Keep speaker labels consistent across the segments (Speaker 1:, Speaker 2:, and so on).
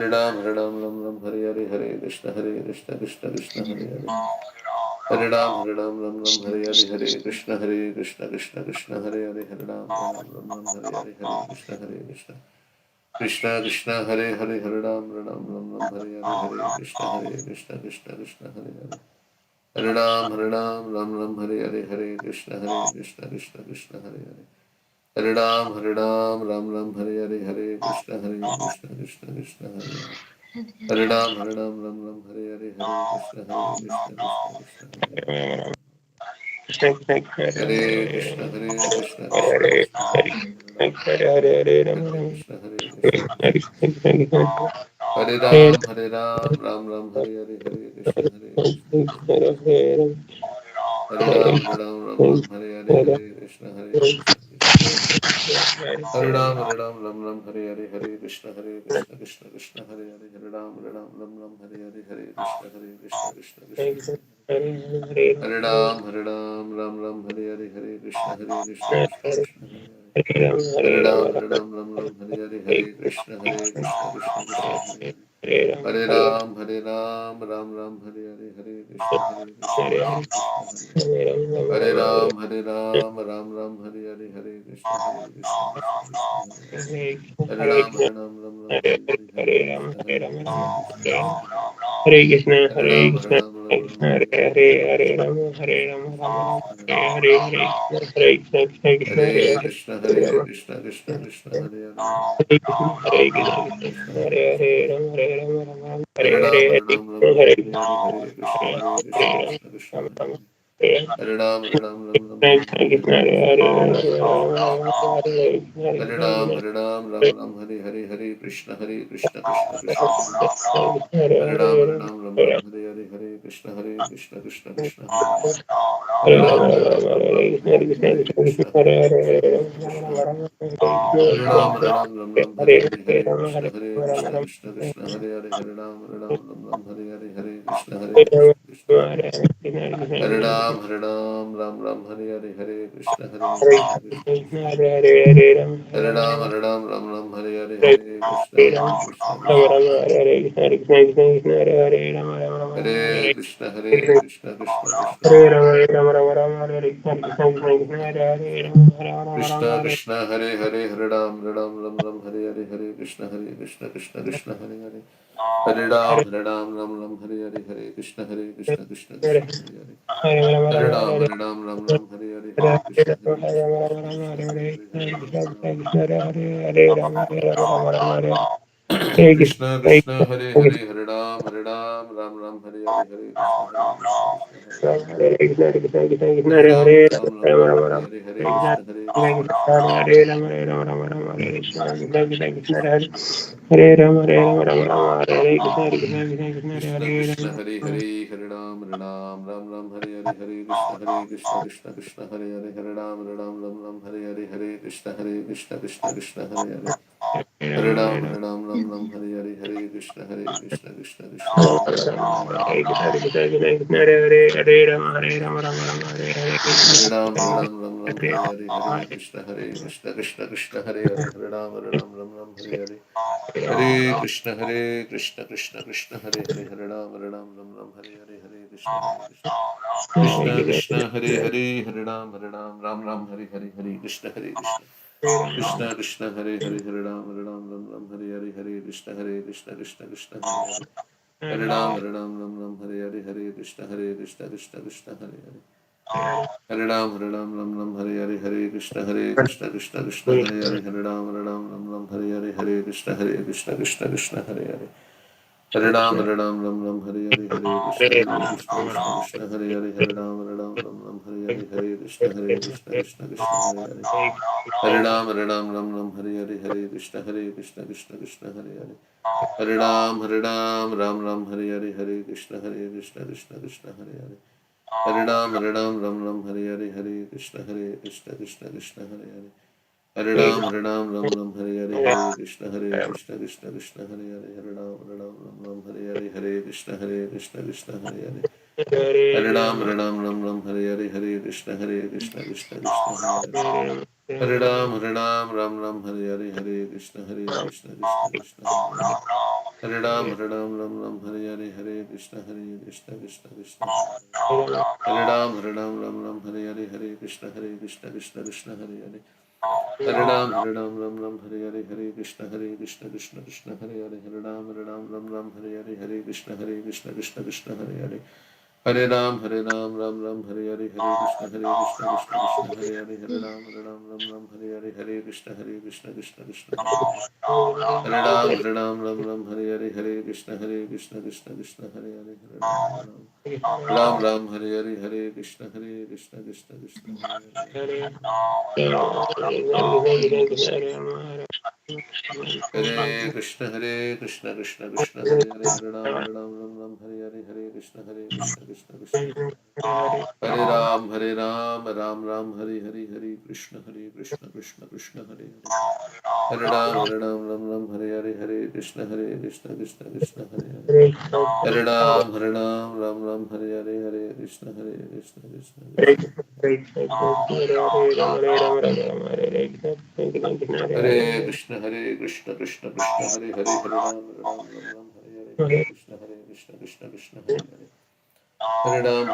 Speaker 1: Hare Ram Ram Ram Hare Hare Hare Krishna Krishna Krishna Hare Hare Hare Ram Ram Ram Hare Hare Hare Krishna Krishna Krishna Hare Hare Hare Ram Ram Hare Hare Hare Krishna Krishna Krishna Krishna Hare Hare Hare Ram Ram Hare Hare Hare Krishna Krishna Krishna Hare Hare Hare Ram Ram Ram Hare Hare Hare Krishna Krishna Krishna Hare Hare Hare Ram Ram Ram Hare Hare Hare Krishna Krishna Krishna Hare Hare Hare Ram Ram Ram Hare Hare Hare Krishna Krishna Krishna Hare Hare Hare Krishna Krishna Krishna Hare Hare Hare Krishna Krishna Hare Ram Ram Ram Hare Hare Hare Krishna Krishna Krishna Hare Ram Ram Hare Hare Hare Krishna Krishna Hare Ram Ram Ram Hare Hare Hare Krishna Krishna Krishna Hare Hare Hare Ram Ram Hare Hare Hare Krishna Krishna Krishna Hare Ram Ram Ram Hare Hare Hare Krishna Krishna Krishna Hare Hare Hare Ram Ram Hare Hare Hare Krishna Krishna Krishna Hare Hare Hare Ram Ram Ram Hare Hare Hare Krishna Krishna Krishna Hare Hare Hare Ram Ram Ram Hare Hare Hare Krishna Krishna Krishna Hare Hare Hare Ram Ram Hare Hare Hare Krishna Krishna Krishna Hare Hare Hare Ram Ram Hare Hare Hare Krishna Krishna Krishna Hare Hare Hare Krishna Krishna Krishna Hare Hare Hare Krishna Krishna Hare Krishna Hare Ram Hare Hare Hare Krishna Krishna Krishna Hare Hare Hare Ram Hare Hare Krishna Krishna Krishna Hare Ram Hare Hare Hare Krishna Krishna Krishna Hare Hare Hare Ram Hare Hare Hare Krishna Krishna Krishna Hare Hare Hare Ram Hare Hare Hare Krishna Krishna Krishna Hare Hare Hare Ram Hare Hare Hare Krishna Krishna Krishna Hare Hare Hare Ram Hare Hare Hare Krishna Krishna Krishna Hare Hare Hare Ram Hare Hare Hare Krishna Krishna Krishna Hare Hare Hare Ram Hare Hare Hare Krishna Krishna Krishna Hare Hare Hare Krishna Krishna Krishna Hare Krishna Krishna Hare Hare Hare Ram Hare Hare Hare Krishna Krishna Krishna Hare Hare Hare Ram Hare Hare Hare Krishna Krishna Krishna Hare Hare Hare Ram Hare Hare Hare Krishna Krishna Krishna Hare Hare Krishna Krishna Hare Hare Hare Ram Ram Hare Hare Hare Krishna Krishna Hare Hare Hare Ram Hare Hare Hare Krishna Krishna Hare Hare Krishna Krishna Hare Hare Hare Ram Hare Hare Hare Krishna Krishna Krishna Hare Hare Hare Ram Hare Hare Hare Krishna Krishna Hare Hare Hare Ram Hare Hare Hare Krishna Krishna Hare Hare Hare Ram Hare Hare Hare Krishna Krishna Hare Hare Hare Ram Hare Hare Hare Krishna Krishna Hare Hare Hare Ram Hare Hare Hare Krishna Hare Hare Hare Ram Hare Hare Hare Krishna Krishna Hare Hare Hare Ram Hare Hare Hare Krishna Krishna Hare Hare Hare Ram Hare Hare Hare Krishna Krishna Hare Hare Hare Ram Hare Hare Hare Krishna Krishna Hare Hare Hare Ram Hare Hare Hare Krishna Krishna Hare Hare Hare Ram Hare Hare Hare Krishna Hare Hare Ram Hare Hare Hare Krishna Krishna Hare Hare Hare Ram Hare Hare Hare Krishna Krishna Hare Hare Hare Ram Hare Hare Hare Krishna Krishna Hare Hare Hare Ram Hare Hare Hare Krishna Krishna Hare Hare Hare Ram Hare Hare Hare Krishna Krishna Hare Hare Hare Ram Hare Hare Hare Krishna Krishna Hare Hare Hare Ram Hare Hare Hare Krishna Krishna Hare Hare Hare Ram Hare Hare Hare Krishna Krishna Hare Hare Hare Ram, Ram Ram, Hare Hare, Hare Krishna, Krishna Krishna, Hare Ram, Ram, Hare Hare, Hare Krishna, Krishna Krishna, Hare Hare. Hare Ram, Ram, Hare Hare, Hare Krishna, Krishna Krishna, Hare Hare. Hare Ram, Hare Hare, Hare Krishna, Krishna Krishna, Hare Hare. Hare Ram, Ram, Hare Hare, Hare Krishna, Krishna Krishna, Hare Hare. Hare Ram, Hare Hare, Hare Krishna, Krishna Krishna, Hare Hare. Hare Ram, Hare Hare, Hare Krishna, Krishna Krishna, Hare Hare. Ram, Hare Hare, Hare Krishna, Krishna Krishna, Hare Hare. Hare Krishna, Krishna Krishna, Hare Hare. Hare Ram, Hare Hare, Hare Krishna, Krishna Krishna, Hare Hare. Hare Ram, Ram, Hare Hare, Hare Krishna, Krishna Krishna, Hare Hare. Hare Ram, Hare Hare, Hare Krishna, Krishna Hare Hare. Hare Ram, Hare Hare, Hare Krishna, Krishna Krishna. Hare Krishna, Krishna Krishna, Hare Hare. Hare Ram, Hare Hare, Hare Krishna, Krishna Hare Hare. Hare Ram,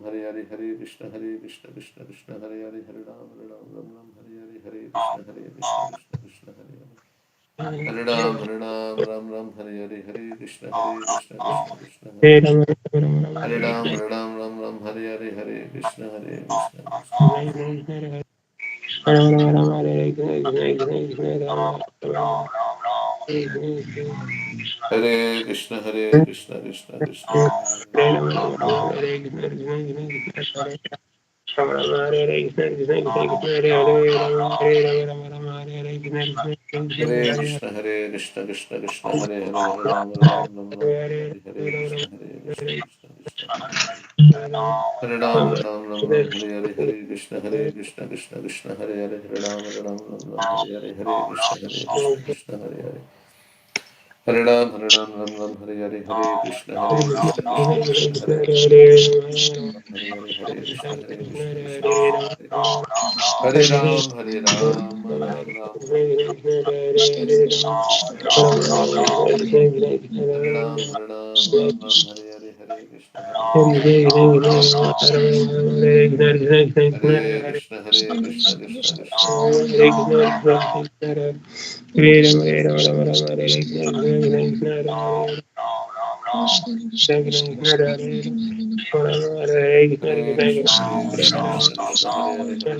Speaker 1: Hare Hare, Hare Krishna, Krishna Hare Hare. Hare Ram, Hare Hare, Hare Krishna, Krishna Hare Hare. Hare Ram, Hare Hare, Hare Krishna, Krishna Hare Hare. Hare Ram, Hare Hare, Hare Krishna, Krishna. Hare Krishna, Krishna Krishna, Hare Hare Krishna, Krishna Hare Hare. Hare Ram, Hare Hare, Hare Krishna, Ram, Hare Hare, Hare Krishna, Krishna Hare Hare. Hare Ram, Hare Hare, Hare Krishna, Krishna Hare Hare. Hare Ram, Hare Hare, Hare Krishna, Krishna Hare Hare. Hare Hare, Hare Krishna, Krishna Hare Hare. Hare Ram, Ram, Hare Ram, Hare Hare, Hare Krishna, Hare Krishna, Krishna Hare Krishna, Krishna Hare Hare. Hare Ram, Hare Hare, Hare Krishna, Krishna Hare Hare.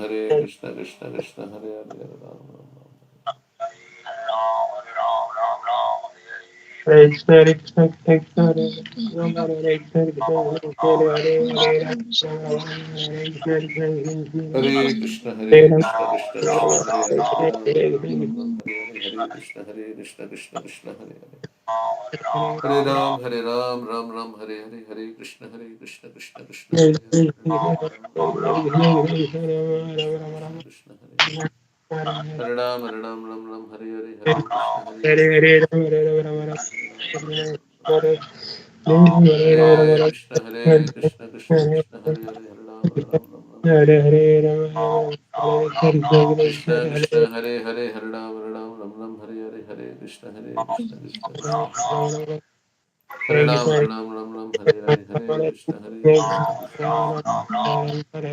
Speaker 1: Hare Krishna, Krishna Hare Hare. Hare Ram. Hare Krishna, Krishna Hare Hare. Hare Ram, Hare Hare, Hare Krishna, Krishna Hare Hare. Hare Ram, Hare Hare, Hare Krishna, Krishna Hare Hare. Krishna Hare Hare. Hare Ram, Hare Hare, Hare Krishna, Hare Krishna, Krishna Hare Hare. Hare Ram, Krishna Hare Hare. Hare Ram, Hare Hare, Hare Krishna, Krishna. Hare Ram, Hare Hare, Hare Krishna, Krishna. Hare Ram, Hare Hare, Hare Krishna, Hare Ram, Hare Hare, Hare Krishna, Hare Krishna, Hare Krishna, Hare Ram, Hare Hare, Hare Krishna, Krishna Hare Hare.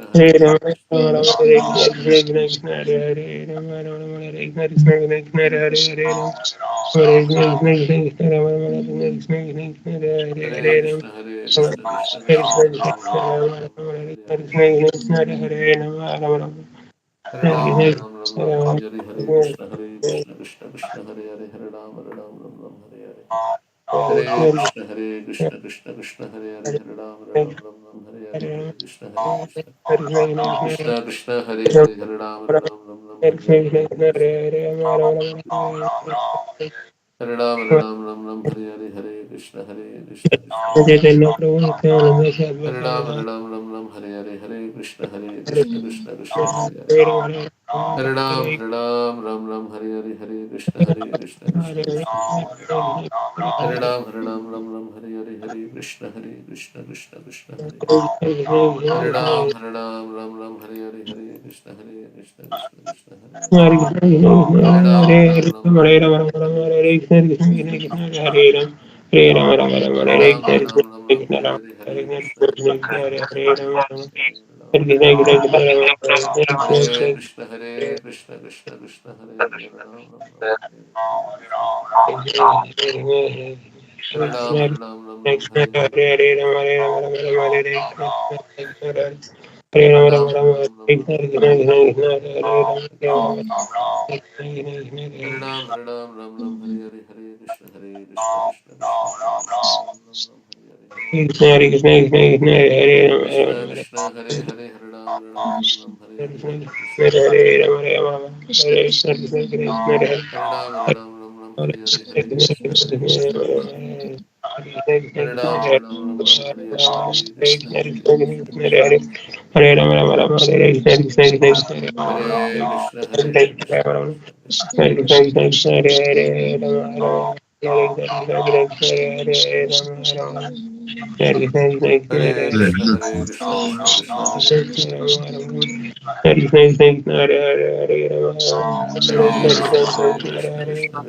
Speaker 1: Hare Ram, Hare Hare. Hare Krishna, Krishna Hare Hare. Hare Ram, Hare Hare, Hare Krishna, Krishna. Krishna Hare Hare. Hare Ram, Hare Hare, Hare Krishna, Krishna. Hare Ram, Ram Ram, Hare Hare, Hare Krishna, Krishna Krishna.
Speaker 2: Chaitanya Prabhu Nityananda
Speaker 1: Hare Ram,
Speaker 2: Sadhguru
Speaker 1: Ram, Hare Hare, Hare Krishna,
Speaker 2: Hare
Speaker 1: Krishna Krishna, Krishna
Speaker 2: Krishna
Speaker 1: Hare Hare.
Speaker 2: Hare Ram
Speaker 1: Hare Ram,
Speaker 2: Hare
Speaker 1: Ram, Hare Hare, Hare Krishna, Krishna Krishna,
Speaker 2: Hare
Speaker 1: Krishna Hare Hare. Hare
Speaker 2: Hare
Speaker 1: Ram, Ram, Hare Hare, Hare Krishna, Krishna Krishna, Krishna Hare Hare.
Speaker 2: Hare
Speaker 1: Hare Ram,
Speaker 2: Hare
Speaker 1: Ram, Hare Hare, Hare Krishna, Krishna Krishna, Krishna Hare Hare.
Speaker 2: Hare
Speaker 1: Hare Ram,
Speaker 2: Hare
Speaker 1: Ram,
Speaker 2: Ram
Speaker 1: Hare Hare,
Speaker 2: Hare
Speaker 1: Krishna,
Speaker 2: Krishna
Speaker 1: Krishna
Speaker 2: Krishna
Speaker 1: Krishna,
Speaker 2: Krishna
Speaker 1: Krishna
Speaker 2: Hare
Speaker 1: Hare
Speaker 2: Ram
Speaker 1: Hare.
Speaker 2: Hare Ram Ram
Speaker 1: Hare
Speaker 2: Hare
Speaker 1: Ram,
Speaker 2: Krishna
Speaker 1: Ram,
Speaker 2: Krishna
Speaker 1: Hare
Speaker 2: Ram
Speaker 1: Hare,
Speaker 2: Hare
Speaker 1: Hare Krishna,
Speaker 2: Krishna
Speaker 1: Krishna
Speaker 2: Hare
Speaker 1: Krishna,
Speaker 2: Ram
Speaker 1: Krishna Hare
Speaker 2: Hare
Speaker 1: Ram.
Speaker 2: Krishna
Speaker 1: Hare Krishna, Krishna Krishna, Hare Hare, Hare Ram, Hare Hare, Krishna Krishna. Hare Ram, Hare Hare, Hare Krishna, Krishna Krishna, Hare Hare. Hare Ram, Hare Hare, Hare Krishna, Krishna Krishna, Hare Hare. Hare Ram, Hare Hare, Hare Krishna, Krishna Krishna, Hare Ram, Hare Hare, Hare Krishna. Hare Krishna, Krishna Hare Hare, Hare Ram, Hare Hare, Hare Krishna, Krishna Krishna, Hare Hare. Hare Ram, Hare Hare, Hare Krishna, Krishna Krishna, Hare Hare. Hare Ram, Hare Hare, Hare Krishna, Krishna Krishna, Hare Hare.
Speaker 2: Hare Rama Rama Rama Hare Krishna Krishna Krishna
Speaker 1: Hare Krishna,
Speaker 2: Hare
Speaker 1: Hare Krishna,
Speaker 2: Rama
Speaker 1: Krishna Krishna,
Speaker 2: Hare
Speaker 1: Hare
Speaker 2: Krishna
Speaker 1: Hare.
Speaker 2: Krishna Hare Rama Hare
Speaker 1: Hare Krishna, Hare Krishna, Krishna Krishna, Hare Hare. Hare Krishna, Hare Krishna, Krishna Krishna, Hare Hare. Hare Krishna, Krishna Krishna, Hare Hare, Hare Ram, Hare Hare, Hare Krishna, Krishna Krishna, Hare Hare. Hare Ram, Hare Hare, Hare Krishna, Krishna
Speaker 2: Hare
Speaker 1: Krishna, Hare Hare.
Speaker 2: Rama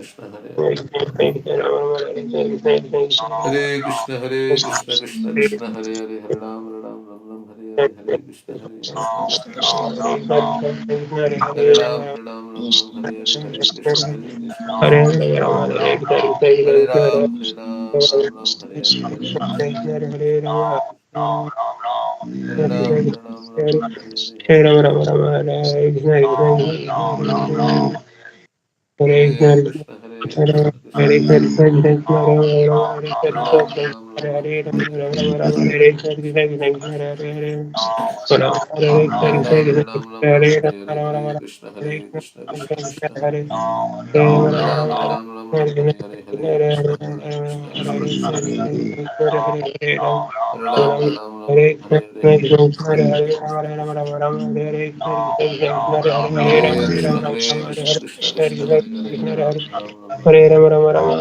Speaker 2: Hare
Speaker 1: Hare
Speaker 2: Hare
Speaker 1: Ram, Hare Hare, Hare Krishna, Krishna Krishna, Hare Hare. Hare Ram, Hare Hare, Hare Krishna, Krishna Krishna, Hare Hare. Hare Krishna, Krishna Krishna, Hare Hare. Hare Krishna, Krishna Krishna, Hare Hare, Hare Krishna. Hare Hare Hare, Hare Krishna, Krishna Krishna, Krishna Hare Hare. Hare Hare Hare Krishna, Krishna Krishna, Krishna Hare Hare. Hare Hare Hare Krishna, Krishna Krishna, Hare Hare. Hare Krishna, Krishna Krishna, Krishna Hare Hare, Hare
Speaker 2: Hare Rama Rama
Speaker 1: Hare
Speaker 2: Rama
Speaker 1: Hare.
Speaker 2: Hare Hare
Speaker 1: Krishna
Speaker 2: Rama
Speaker 1: Krishna, Hare Hare, Hare Ram,
Speaker 2: Hare
Speaker 1: Hare Hare, Hare Krishna, Krishna Krishna, Krishna Hare Hare. Hare Ram, Hare Hare, Hare Krishna, Krishna Krishna, Krishna Hare Hare. Hare Ram, Hare Hare, Hare Krishna, Krishna Krishna, Krishna Hare Hare. Hare Ram, Hare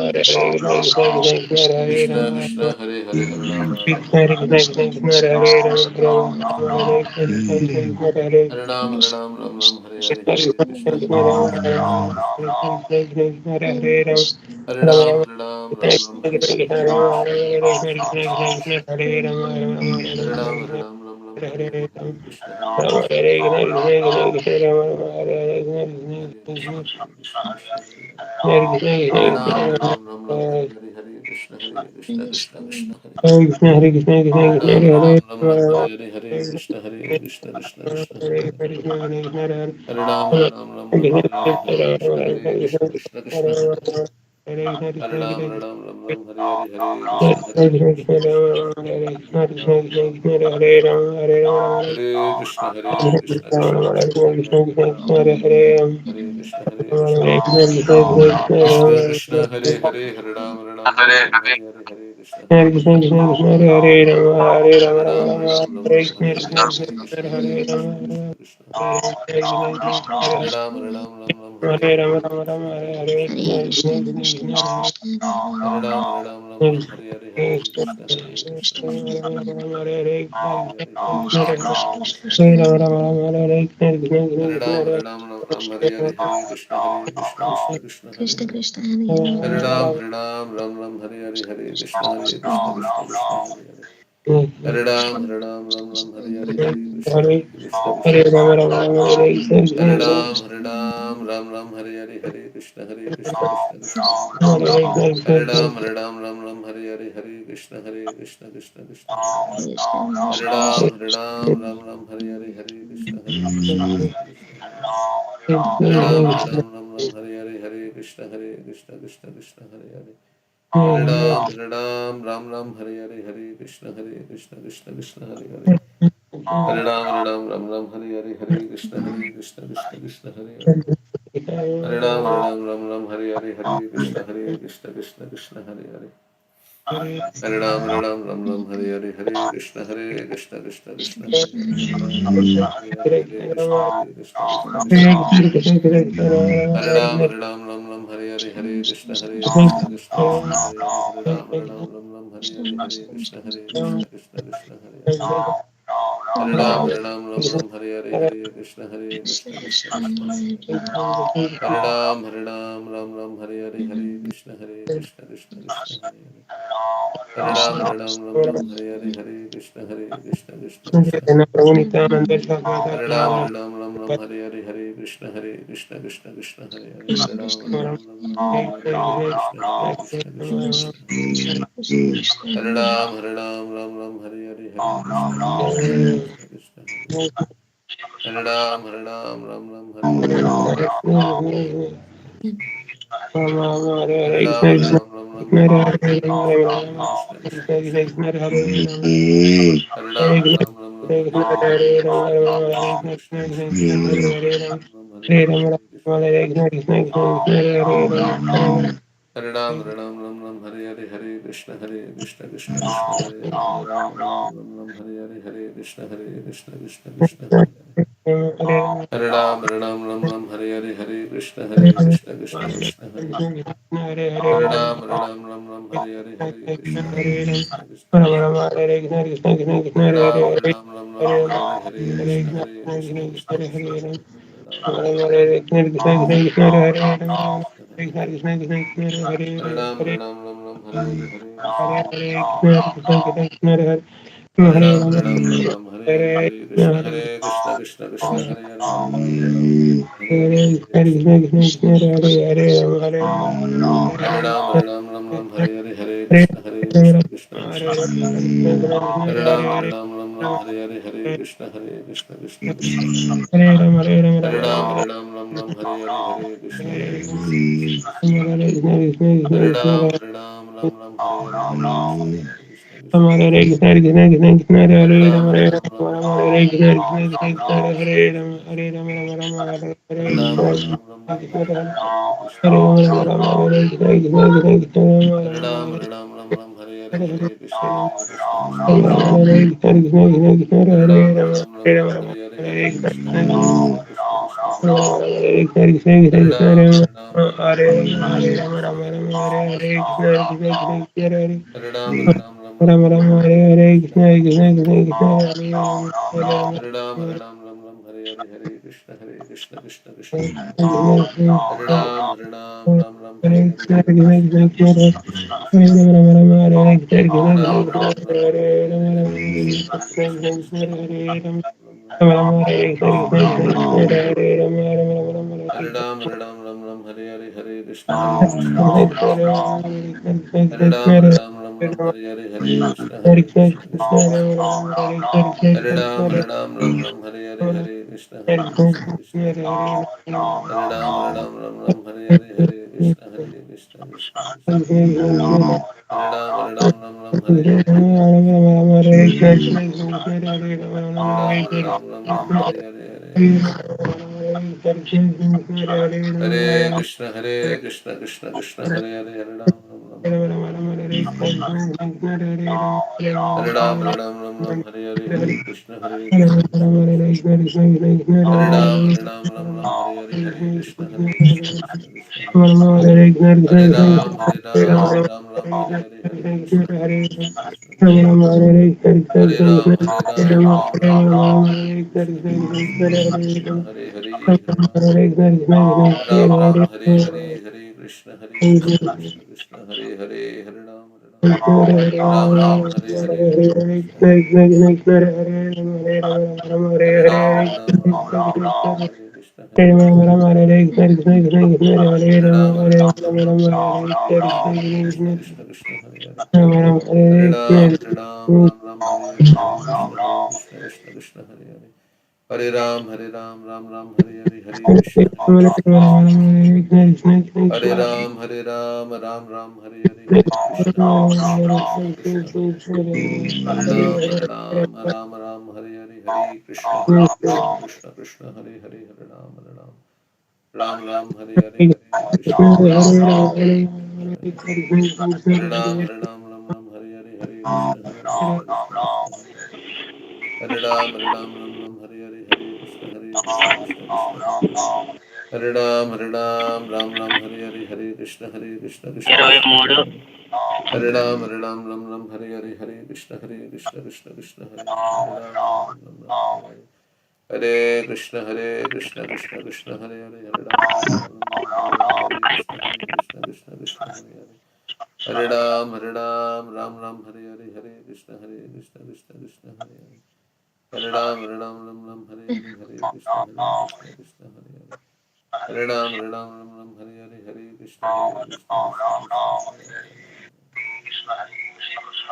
Speaker 1: Hare, Hare Krishna, Krishna Krishna, Krishna Hare Hare. Hare Krishna, Krishna Hare Hare. Hare Ram, Hare Hare, Krishna Krishna, Krishna Hare Hare.
Speaker 2: Hare Krishna Hare
Speaker 1: Hare
Speaker 2: Krishna
Speaker 1: Ram,
Speaker 2: Hare
Speaker 1: Hare Hare, Hare Krishna, Krishna Krishna, Hare Hare. Hare Ram, Hare Hare, Hare Krishna, Krishna Krishna, Hare Hare. Hare Ram, Hare Hare, Hare Krishna, Krishna Krishna, Hare Hare. Hare Ram, Hare Krishna, Krishna Krishna, Hare Hare, Hare Ram, Hare Krishna, Krishna Krishna, Krishna Krishna, Hare Hare, Hare Ram, Hare Hare, Hare Krishna,
Speaker 2: Hare Krishna
Speaker 1: Krishna
Speaker 2: Krishna
Speaker 1: Krishna,
Speaker 2: Krishna
Speaker 1: Hare Hare.
Speaker 2: Hare Rama Hare Rama
Speaker 1: Hare
Speaker 2: Rama
Speaker 1: Ram,
Speaker 2: Rama Hare Krishna
Speaker 1: Hare
Speaker 2: Krishna
Speaker 1: Hare, Hare
Speaker 2: Krishna
Speaker 1: Krishna,
Speaker 2: Hare
Speaker 1: Krishna
Speaker 2: Rama
Speaker 1: Krishna, Krishna Hare Hare.
Speaker 2: Hare Krishna
Speaker 1: Hare
Speaker 2: Hare
Speaker 1: Ram, Hare
Speaker 2: Hare
Speaker 1: Hare,
Speaker 2: Rama
Speaker 1: Hare
Speaker 2: Rama
Speaker 1: Krishna,
Speaker 2: Rama Hare
Speaker 1: Krishna
Speaker 2: Krishna
Speaker 1: Krishna,
Speaker 2: Krishna
Speaker 1: Krishna Hare
Speaker 2: Krishna
Speaker 1: Hare. Hare Ram, Hare Hare,
Speaker 2: Hare
Speaker 1: Hare Krishna, Krishna Krishna,
Speaker 2: Rama
Speaker 1: Hare
Speaker 2: Rama
Speaker 1: Hare.
Speaker 2: Rama Hare
Speaker 1: Hare Hare, Hare
Speaker 2: Krishna
Speaker 1: Krishna, Krishna
Speaker 2: Hare
Speaker 1: Krishna,
Speaker 2: Rama
Speaker 1: Hare
Speaker 2: Rama
Speaker 1: Hare.
Speaker 2: Rama Hare Krishna
Speaker 1: Hare Ram,
Speaker 2: Hare
Speaker 1: Hare Hare, Hare Krishna, Krishna Krishna, Hare Hare. Hare Ram, Hare Hare, Hare Krishna, Krishna Krishna, Hare Hare. Hare Ram, Hare Hare, Hare Krishna, Krishna Krishna,
Speaker 2: Hare
Speaker 1: Hare
Speaker 2: Rama
Speaker 1: Hare.
Speaker 2: Rama Rama Hare
Speaker 1: Hare
Speaker 2: Krishna
Speaker 1: Ram, Hare Hare, Hare Krishna, Krishna Krishna, Hare Hare. Hare Ram, Hare Hare, Hare Krishna, Krishna Krishna, Hare Hare. Hare Ram, Hare Hare, Hare Krishna, Krishna Krishna, Hare Hare. Hare Ram, Hare Hare, Hare Krishna, Krishna Krishna, Hare Hare. Hare Ram, Hare Hare, Hare Krishna, Krishna Krishna, Hare Hare. Hare Ram, Hare Hare, Hare Krishna, Krishna Krishna, Hare Hare. Hare Ram, Ram Ram, Hare Hare, Hare Krishna, Krishna Krishna, Hare Hare. Hare Ram, Ram Ram, Hare Hare, Hare Krishna, Krishna Krishna, Hare Hare. Hare Ram, Hare Hare, Hare Krishna, Krishna Krishna, Hare Hare. Hare Ram, Ram Ram, Hare Hare, Hare Krishna, Krishna Krishna, Hare Hare. Hare Ram, Ram Hare Hare, Hare Krishna, Krishna Hare Hare. Hare Ram, Hare Hare, Hare Krishna, Krishna Krishna, Hare Hare. Hare Ram, Hare Hare, Hare Krishna, Krishna Krishna, Hare Hare. Hare Ram, Hare Hare, Hare Krishna, Krishna Krishna, Hare Hare. Hare Ram, Hare Hare, Hare Krishna, Krishna Krishna, Hare Hare. Hare Ram, Hare Hare, Hare Krishna, Krishna Krishna, Hare Hare. Hare Ram, Hare Hare, Hare Krishna, Krishna Hare Hare. Hare Ram, Hare Hare, Hare Krishna, Krishna Krishna, Hare Hare. Hare Ram, Hare Hare, Hare Krishna, Hare Hare, Hare Krishna, Krishna Hare Hare. Hare Hare, Hare Krishna, Hare Ram, Hare Hare, Hare Krishna, Krishna Hare Hare. Hare Ram, Hare Hare, Hare Krishna, Krishna Hare Hare. Hare Ram, Hare Hare, Hare Krishna, Krishna Hare Hare. Hare Ram, Hare Hare, Hare Krishna, Krishna Hare Hare. Hare Ram, Hare Hare, Hare Krishna, Krishna Hare Hare. Hare Krishna Hare Hare. Hare Hare Hare, Hare Krishna, Hare Ram, Hare Hare, Hare Krishna, Hare Ram, Hare Hare, Hare Krishna, Hare Ram, Hare Hare, Hare Krishna, Krishna Hare Hare. Hare Ram, Hare Hare, Hare Krishna, Krishna Hare Hare. Hare Ram, Hare Hare, Hare Krishna, Krishna Hare Hare. Hare Ram, Hare Hare, Hare Krishna, Krishna Hare Hare. Hare Ram, Hare Hare, Hare Krishna, Krishna Hare Hare. Hare Hare Ram, Hare Krishna, Hare Hare, Hare Krishna, Krishna Hare Hare, Hare Krishna, Krishna Hare Hare. Hare Hare Krishna, Krishna Hare Krishna, Hare Hare, Hare Krishna, Krishna Hare Hare Hare, Hare Krishna, Krishna Hare Hare, Hare Krishna, Hare Hare. Hare Hare Hare, Hare Krishna, Krishna Hare Hare. Hare Hare Hare Krishna, Krishna Hare Hare, Hare Krishna, Krishna Hare Hare, Hare Krishna, Krishna Hare Hare, Hare Hare Hare, Hare Krishna. Hare Krishna, Krishna Hare Hare, Hare Hare Hare, Hare Krishna, Hare Hare Hare, Hare Krishna, Krishna Hare Hare. Hare Ram, Hare Hare, Hare Krishna, Krishna Hare Hare. Hare Ram, Hare Krishna, Hare Hare, Hare Ram, Hare Hare, Hare Krishna, Krishna Hare Hare, Hare Ram, Hare Hare, Hare Krishna, Hare Hare Krishna, Hare Hare Hare Krishna, Hare Hare. Hare Ram, Hare Hare, Hare Krishna, Hare Hare. Hare Ram, Hare Hare, Hare Krishna, Krishna Hare Hare. Hare Ram, Hare Hare, Hare Krishna, Krishna Hare Hare. Hare Ram, Hare Hare, Hare Krishna, Krishna Hare Hare, Hare Ram, Hare Ram. Ram Ram Hare Hare Hare Krishna Hare Krishna Krishna Krishna Hare Hare Hare Ram Ram Ram Hare Hare Hare Krishna Hare Krishna Krishna Krishna Hare Hare Hare Ram Ram Hare Hare Hare Krishna Krishna Krishna Hare Hare Hare Ram Hare Hare Hare Krishna Krishna Krishna Hare Hare Hare Ram Hare Hare Hare Krishna Krishna Krishna Hare Hare Hare Ram Hare Hare Hare Krishna Krishna Krishna Hare Hare Hare Ram Hare Hare Hare Krishna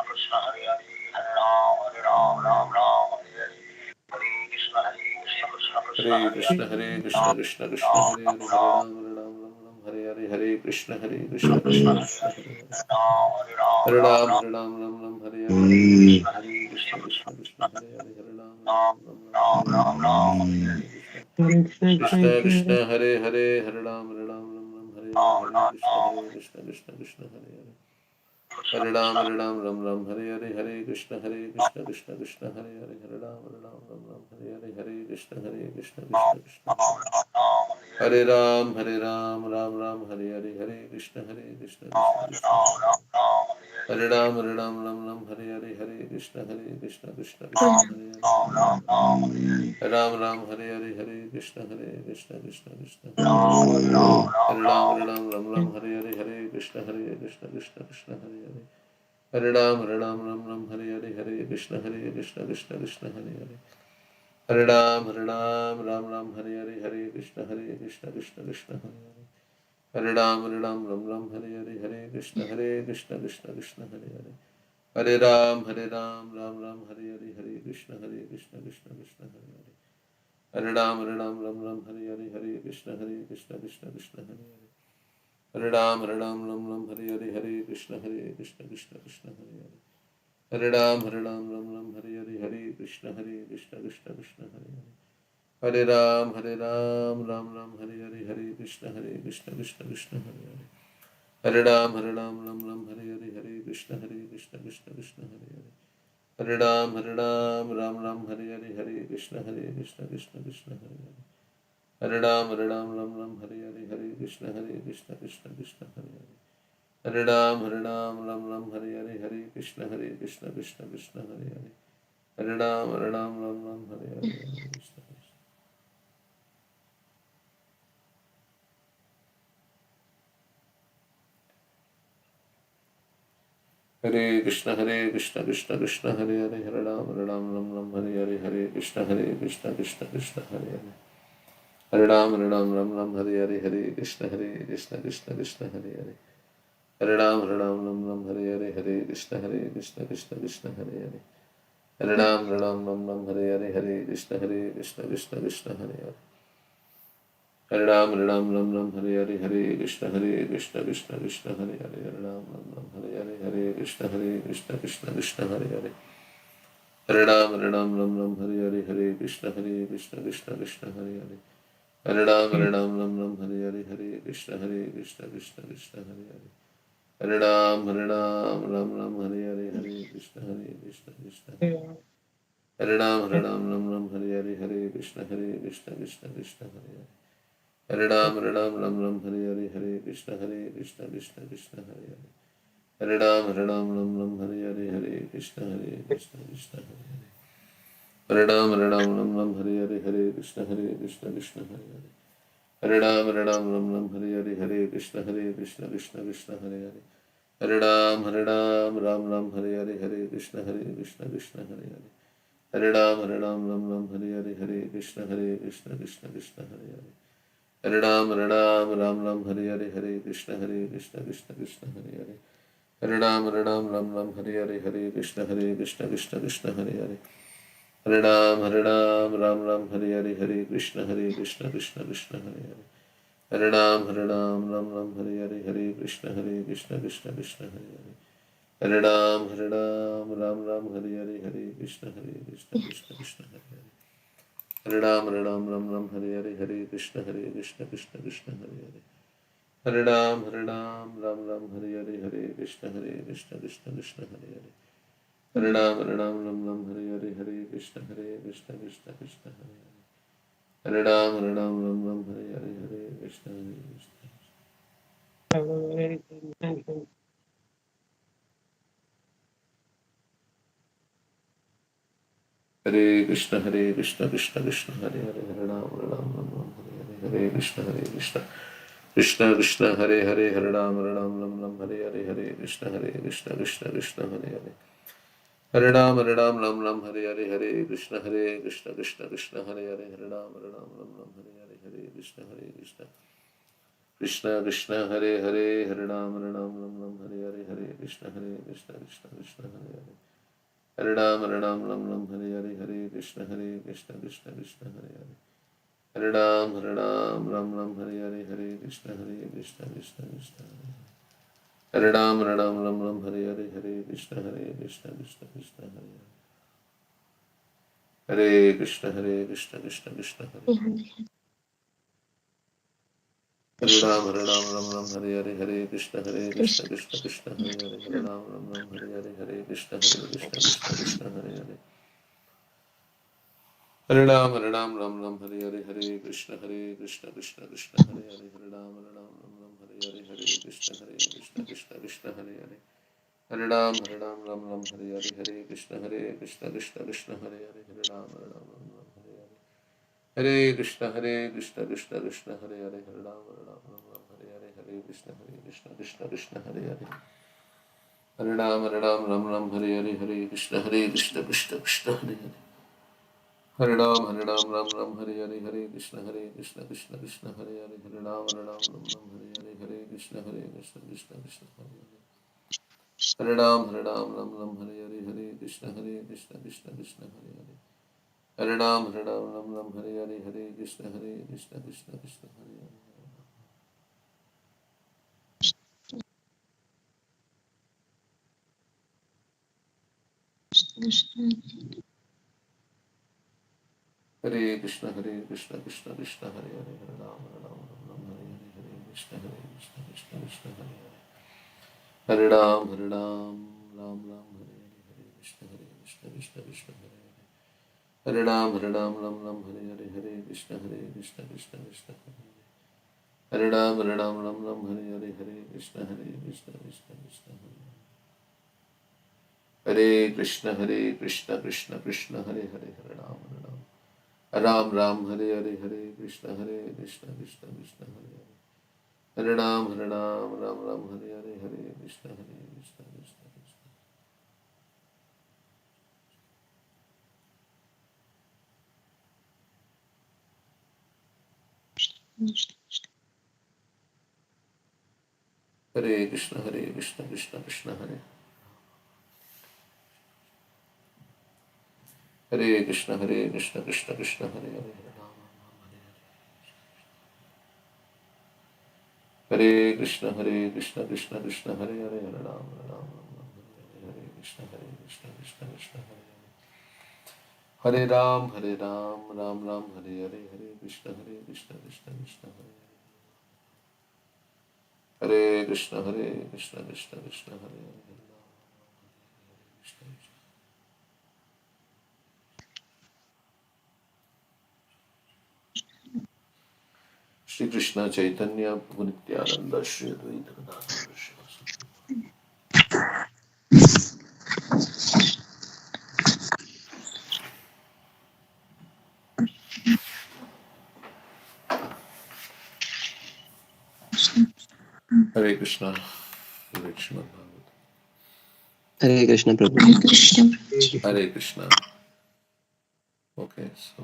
Speaker 1: Krishna Krishna Hare Hare Hare Ram Hare Hare Hare Krishna Krishna Krishna Hare Hare Hare Ram Hare Hare Hare Krishna Krishna Hare Hare Hare Ram Hare Hare Hare Krishna Krishna Krishna Hare Hare Hare Krishna Krishna Krishna Hare Hare Hare Ram Hare Hare Hare Krishna Krishna Krishna Hare Hare Hare Ram Hare Hare Hare Krishna Krishna Krishna Hare Hare Hare Ram Hare Hare Hare Krishna Krishna Krishna Hare Hare Hare Ram Hare Hare Hare Krishna Krishna Hare Hare Hare Ram Hare Hare Hare Krishna Krishna Krishna Hare Hare Hare Ram Hare Hare Hare Krishna Krishna Hare Hare Hare Ram Ram Hare Hare Hare Krishna Krishna Krishna Hare Hare Hare Ram Hare Hare Hare Krishna Krishna Krishna Hare Hare Ram Hare Hare Hare Krishna Krishna Krishna Hare Hare Hare Ram Hare Hare Hare Krishna Krishna Hare Hare Hare Ram Hare Hare Hare Krishna Krishna Hare Hare Hare Ram Hare Hare Hare Krishna Krishna Krishna Hare Hare Hare Ram Hare Hare Hare Krishna Krishna Hare Hare Hare Ram Hare Hare Hare Krishna Krishna Krishna Hare Hare Hare Ram Hare Hare Hare Krishna Krishna Hare Hare Hare Ram Hare Hare Hare Krishna Krishna Hare Hare Hare Ram Hare Hare Hare Krishna Krishna Hare Hare Hare Ram Ram Hare Hare Hare Krishna Krishna Hare Hare Hare Ram Hare Hare Hare Krishna Krishna Hare Hare Hare Ram Ram Hare Hare Hare Krishna Krishna Hare Hare Hare Ram Hare Hare Hare Krishna Krishna Hare Hare Hare Ram Hare Hare Hare Krishna Krishna Hare Hare Hare Ram Hare Hare Hare Krishna Krishna Hare Krishna Krishna Krishna Hare Hare Hare Ram Hare Hare Hare Krishna Krishna Hare Hare Hare Ram Hare Hare Hare Krishna Krishna Hare Hare Hare Ram Hare Hare Hare Krishna Krishna Hare Hare Hare Ram Hare Hare Hare Krishna Krishna Hare Hare Hare Ram Hare Hare Hare Krishna Krishna Hare Hare Hare Ram Hare Hare Hare Krishna Krishna Hare Hare Hare Ram Hare Hare Hare Krishna Krishna Hare Hare Hare Ram Hare Hare Hare Krishna Krishna Hare Hare Hare Ram Hare Hare Hare Krishna Krishna Hare Hare Hare Ram Hare Hare Hare Krishna Krishna Hare Hare Hare Ram Hare Hare Hare Krishna Krishna Hare Hare Hare Ram Hare Hare Hare Krishna Krishna Hare Hare Hare Ram Hare Hare Hare Krishna Krishna Hare Hare Hare Ram Hare Hare Hare Krishna Krishna Hare Hare Hare Ram Hare Hare Hare Krishna Krishna Hare Hare Hare Ram Hare Hare Hare Krishna Krishna Hare Hare Hare Ram Hare Hare Hare Krishna Krishna Hare Hare Hare Ram Hare Hare Hare Krishna Krishna Hare Hare Hare Ram Hare Hare Hare Krishna Krishna Hare Hare Hare Ram Hare Hare Hare Krishna Krishna Hare Hare Hare Ram Hare Hare Hare Krishna Krishna Hare Hare Hare Ram, Ram Ram, Hare Hare, Hare Krishna, Krishna Krishna, Hare Hare. Hare Ram, Ram Ram, Hare Hare, Hare Krishna, Krishna Krishna, Hare Hare. Hare Ram, Ram, Hare Hare, Hare Krishna, Krishna Krishna, Hare Hare. Hare Ram, Ram, Hare Hare, Hare Krishna, Krishna. Hare Krishna, Krishna Krishna, Hare Hare. Hare Ram, Ram, Hare Hare, Hare Krishna, Krishna Krishna Krishna, Hare Hare. Hare Ram, Hare Hare, Hare Krishna, Krishna Krishna, Hare Hare. Hare Ram, Ram, Hare Hare, Hare Krishna, Krishna Krishna, Hare Hare. Hare Ram, Ram, Hare Hare, Hare Krishna, Krishna Krishna Krishna, Hare Hare. Hare Ram, Ram, Hare Hare, Hare Krishna, Krishna Krishna, Hare Hare. Hare Ram, Hare Hare, Hare Krishna, Krishna Krishna, Hare Hare. Hare Ram, Hare Hare, Hare Krishna, Krishna Krishna, Hare Ram, Hare Hare, Hare Krishna, Krishna Krishna, Hare Hare. Hare Krishna, Krishna Krishna, Hare Hare Ram, Hare Hare, Hare Krishna, Krishna Krishna, Hare Hare. Hare Ram, Hare Hare, Hare Krishna, Krishna Hare Hare. Hare Ram, Hare Hare, Hare Krishna, Krishna Krishna, Hare Hare. Hare Ram, Hare Hare, Hare Krishna, Krishna Hare Hare. Hare Ram, Hare Hare, Hare Krishna, Krishna Hare Hare. Hare Ram, Hare Hare. Hare Krishna, Krishna Hare Hare. Hare Ram, Hare Hare, Hare Krishna, Krishna Hare Hare. Hare Ram, Hare Hare, Hare Krishna, Krishna Hare Hare. Hare Ram, Hare Hare, Hare Krishna, Krishna Hare Hare. Hare Ram, Hare Hare, Hare Krishna, Krishna Hare Hare. Hare Ram, Hare Hare, Hare Krishna, Krishna Hare Hare. Hare Ram, Hare Hare, Hare Krishna, Krishna Hare Hare. Hare Krishna, Krishna Krishna, Hare Hare. Hare Ram, Hare Hare, Hare Krishna, Krishna Hare Hare. Hare Ram, Ram Hare Hare, Hare Krishna, Krishna Hare Hare. Hare Ram, Hare Hare, Hare Krishna, Krishna Krishna, Hare Hare. Hare Ram, Hare Hare, Hare Krishna, Krishna Krishna, Hare Hare. Hare Krishna, Krishna Krishna, Hare Hare. Hare Ram, Ram Hare Hare, Hare Krishna, Krishna Krishna, Hare Hare. Hare Ram, Ram Hare Hare, Hare Krishna, Krishna Krishna. Hare Krishna, Krishna Krishna, Hare Hare Krishna, Krishna Krishna, Hare Hare. Hare Krishna, Krishna Krishna, Hare Hare. Hare Ram, Hare Krishna, Krishna Krishna, Hare Hare. Hare Ram, Ram Hare Hare, Hare Krishna, Krishna Krishna, Hare Hare. Hare Krishna, Krishna Krishna, Hare Hare. Hare Ram, Krishna Krishna. Shri Krishna Chaitanya Prabhu Nityananda Shri Advaita Gadadhara Srivasadi. Hare Krishna. Hare Krishna.
Speaker 3: Hare Krishna Prabhu.
Speaker 1: Hare Krishna. Okay, so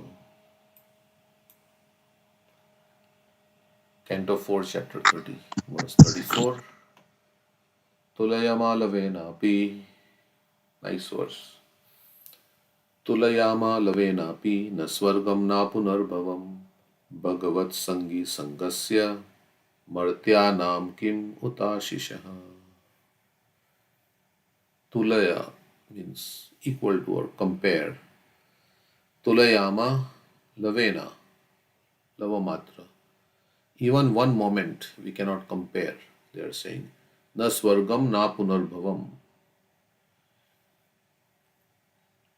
Speaker 1: Canto 4, Chapter 30, verse 34. Tulayama Lavenapi. Nice verse. Tulayama Lavenapi na swargam na punarbhavam bhagavat sangi sangasya martyanam kim utashishaha. Tulaya means equal to or compare. Tulayama lavena, lavamatra. Even one moment we cannot compare. They are saying, na swargam na punarbhavam.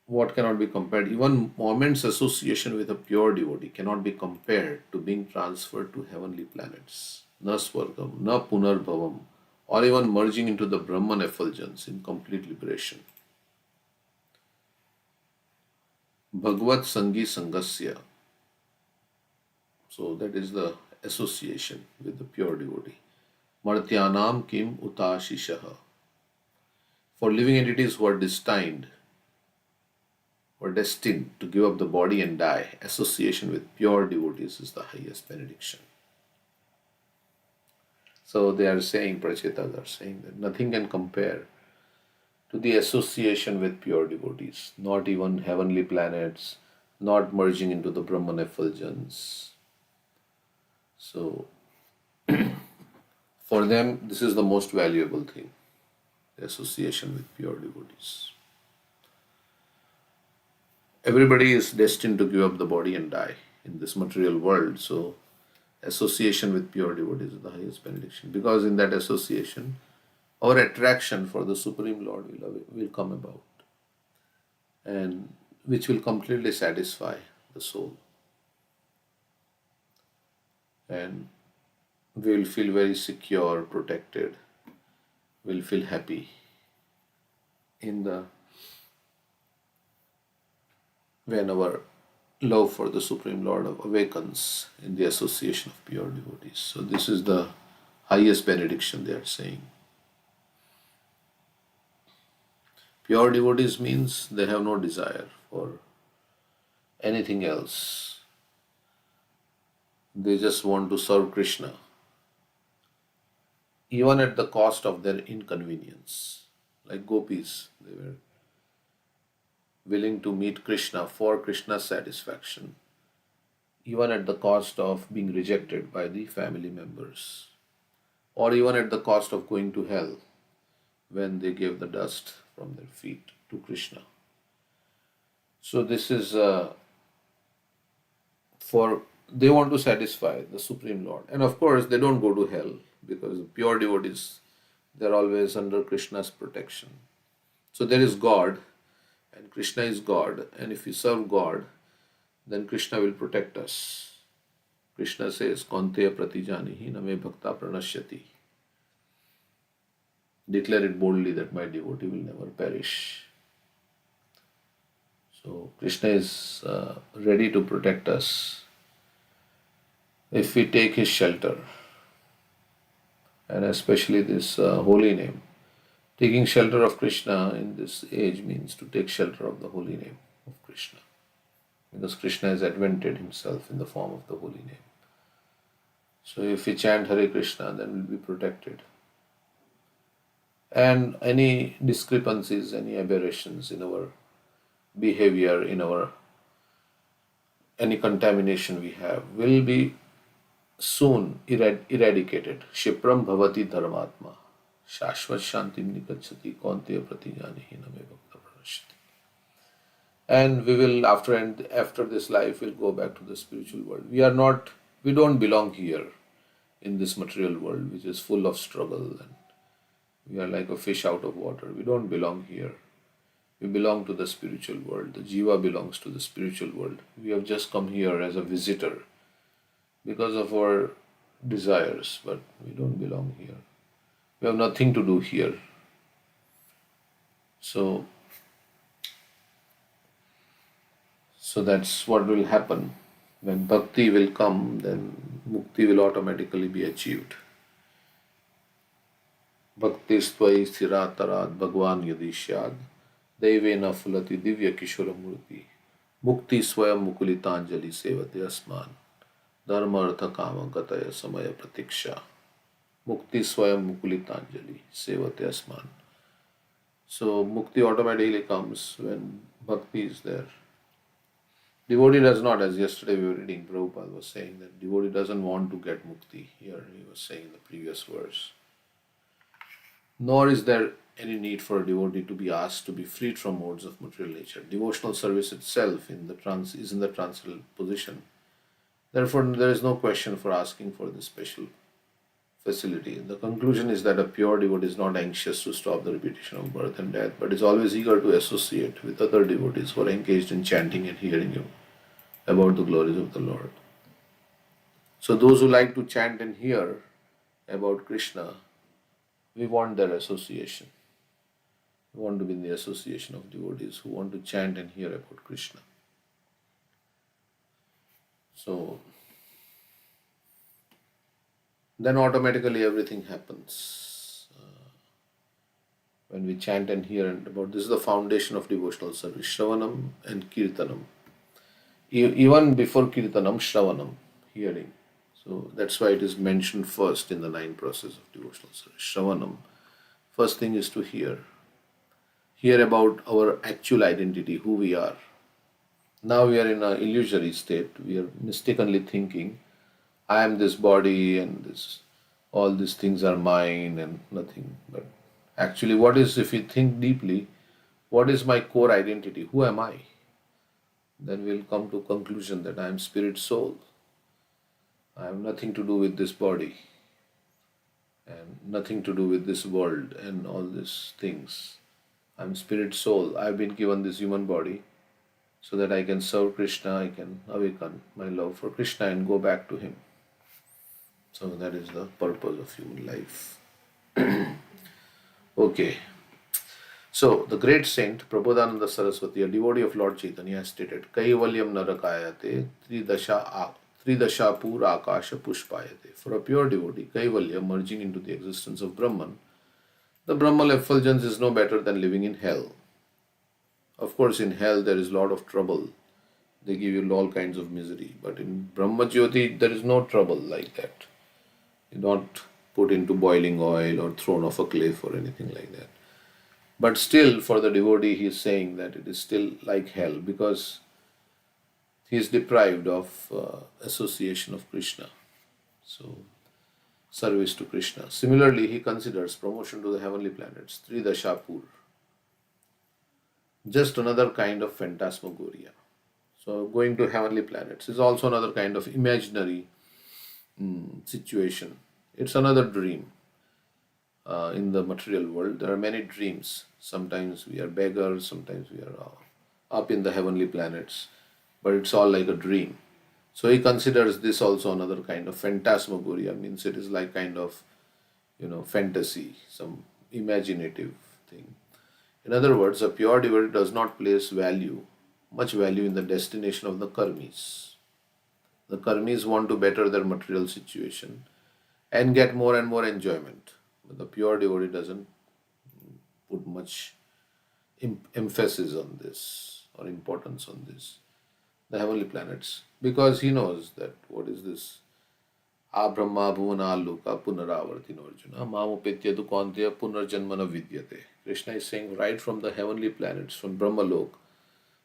Speaker 1: What cannot be compared? Even moment's association with a pure devotee cannot be compared to being transferred to heavenly planets. Na swargam, na punarbhavam, or even merging into the Brahman effulgence in complete liberation. Bhagavad Sangi Sangasya. So that is the association with the pure devotee. Martyanam kim utashishaha. For living entities who are destined to give up the body and die, association with pure devotees is the highest benediction. So they are saying, Pracetas are saying that nothing can compare to the association with pure devotees, not even heavenly planets, not merging into the Brahman effulgence. So for them, this is the most valuable thing, the association with pure devotees. Everybody is destined to give up the body and die in this material world. So association with pure devotees is the highest benediction, because in that association, our attraction for the Supreme Lord will come about, and which will completely satisfy the soul. And we will feel very secure, protected, will feel happy in the when our love for the Supreme Lord awakens in the association of pure devotees. So this is the highest benediction they are saying. Pure devotees means they have no desire for anything else. They just want to serve Krishna, even at the cost of their inconvenience. Like gopis, they were willing to meet Krishna for Krishna's satisfaction, even at the cost of being rejected by the family members, or even at the cost of going to hell when they gave the dust from their feet to Krishna. So this is for they want to satisfy the Supreme Lord. And of course, they don't go to hell, because pure devotees, they're always under Krishna's protection. So there is God, and Krishna is God, and if we serve God, then Krishna will protect us. Krishna says, Kaunteya pratijanihi name bhakta pranashyati. Declare it boldly that my devotee will never perish. So Krishna is ready to protect us if we take his shelter, and especially this holy name. Taking shelter of Krishna in this age means to take shelter of the holy name of Krishna, because Krishna has advented himself in the form of the holy name. So if we chant Hare Krishna, then we'll be protected. And any discrepancies, any aberrations in our behavior, in our any contamination we have, will be soon eradicated. Shipram bhavati dharmatma. Shashvat shantim nikachati kaunteya pratijanihi name bhakta pranashyati. And we will, after this life, we'll go back to the spiritual world. We don't belong here in this material world, which is full of struggle, and we are like a fish out of water. We don't belong here. We belong to the spiritual world. The jiva belongs to the spiritual world. We have just come here as a visitor because of our desires, but we don't belong here. We have nothing to do here. So that's what will happen. When bhakti will come, then mukti will automatically be achieved. Bhakti stvai sthiratarat bhagwan yadishyad devena fulati divya kishora murti mukti swayam mukulitanjali sevate asman dharma artha kama gataya samaya pratiksha mukti swayam mukulitanjali sevate asman. So mukti automatically comes when bhakti is there. Devotee does not, as yesterday we were reading, Prabhupada was saying that devotee doesn't want to get mukti. Here he was saying in the previous verse. Nor is there any need for a devotee to be asked to be freed from modes of material nature. Devotional service itself is in the transcendental position. Therefore, there is no question for asking for this special facility. The conclusion is that a pure devotee is not anxious to stop the repetition of birth and death, but is always eager to associate with other devotees who are engaged in chanting and hearing you about the glories of the Lord. So, those who like to chant and hear about Krishna, we want their association. We want to be in the association of devotees who want to chant and hear about Krishna. So, then automatically everything happens. When we chant and hear about this is the foundation of devotional service, Shravanam and Kirtanam. Even before Kirtanam, Shravanam, hearing. So that's why it is mentioned first in the 9 process of devotional service. Shravanam. First thing is to hear. Hear about our actual identity, who we are. Now we are in an illusory state. We are mistakenly thinking, I am this body and all these things are mine and nothing. But actually, what is, if you think deeply, what is my core identity? Who am I? Then we'll come to conclusion that I am spirit soul. I have nothing to do with this body and nothing to do with this world and all these things. I'm spirit soul. I've been given this human body so that I can serve Krishna, I can awaken my love for Krishna and go back to Him. So that is the purpose of human life. Okay. So the great saint Prabodhananda Saraswati, a devotee of Lord Chaitanya, has stated, Kaivalyam narakayate tridashapur akasha pushpayate. For a pure devotee, Kaivalya, merging into the existence of Brahman, the Brahmal effulgence is no better than living in hell. Of course, in hell there is a lot of trouble. They give you all kinds of misery. But in Brahma Jyoti, there is no trouble like that. You're not put into boiling oil or thrown off a cliff or anything like that. But still, for the devotee, he is saying that it is still like hell because he is deprived of association of Krishna. So, service to Krishna. Similarly, he considers promotion to the heavenly planets, Tridashapur, just another kind of phantasmagoria. So, going to heavenly planets is also another kind of imaginary situation. It's another dream. In the material world, there are many dreams. Sometimes we are beggars, sometimes we are up in the heavenly planets, but it's all like a dream. So he considers this also another kind of phantasmagoria, means it is like kind of, fantasy, some imaginative thing. In other words, a pure devotee does not place much value in the destination of the karmis. The karmis want to better their material situation and get more and more enjoyment. But the pure devotee doesn't put much emphasis on this or importance on this, the heavenly planets, because he knows that what is this? Abrahma bhuvana loka punaravartino arjuna mamupetyadu kantya punarjanmana vidyate. Krishna is saying right from the heavenly planets, from Brahma Lok,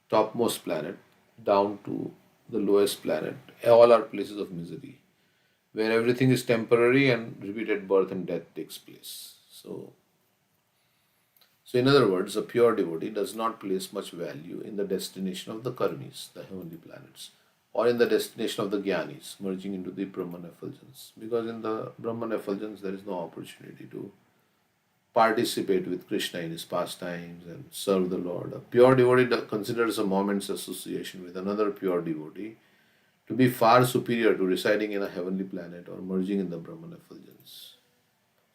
Speaker 1: topmost planet, down to the lowest planet, all are places of misery, where everything is temporary and repeated birth and death takes place. So in other words, a pure devotee does not place much value in the destination of the karmis, the heavenly planets, or in the destination of the jnanis, merging into the Brahman effulgence. Because in the Brahman effulgence, there is no opportunity to participate with Krishna in his pastimes and serve the Lord. A pure devotee considers a moment's association with another pure devotee to be far superior to residing in a heavenly planet or merging in the Brahman effulgence.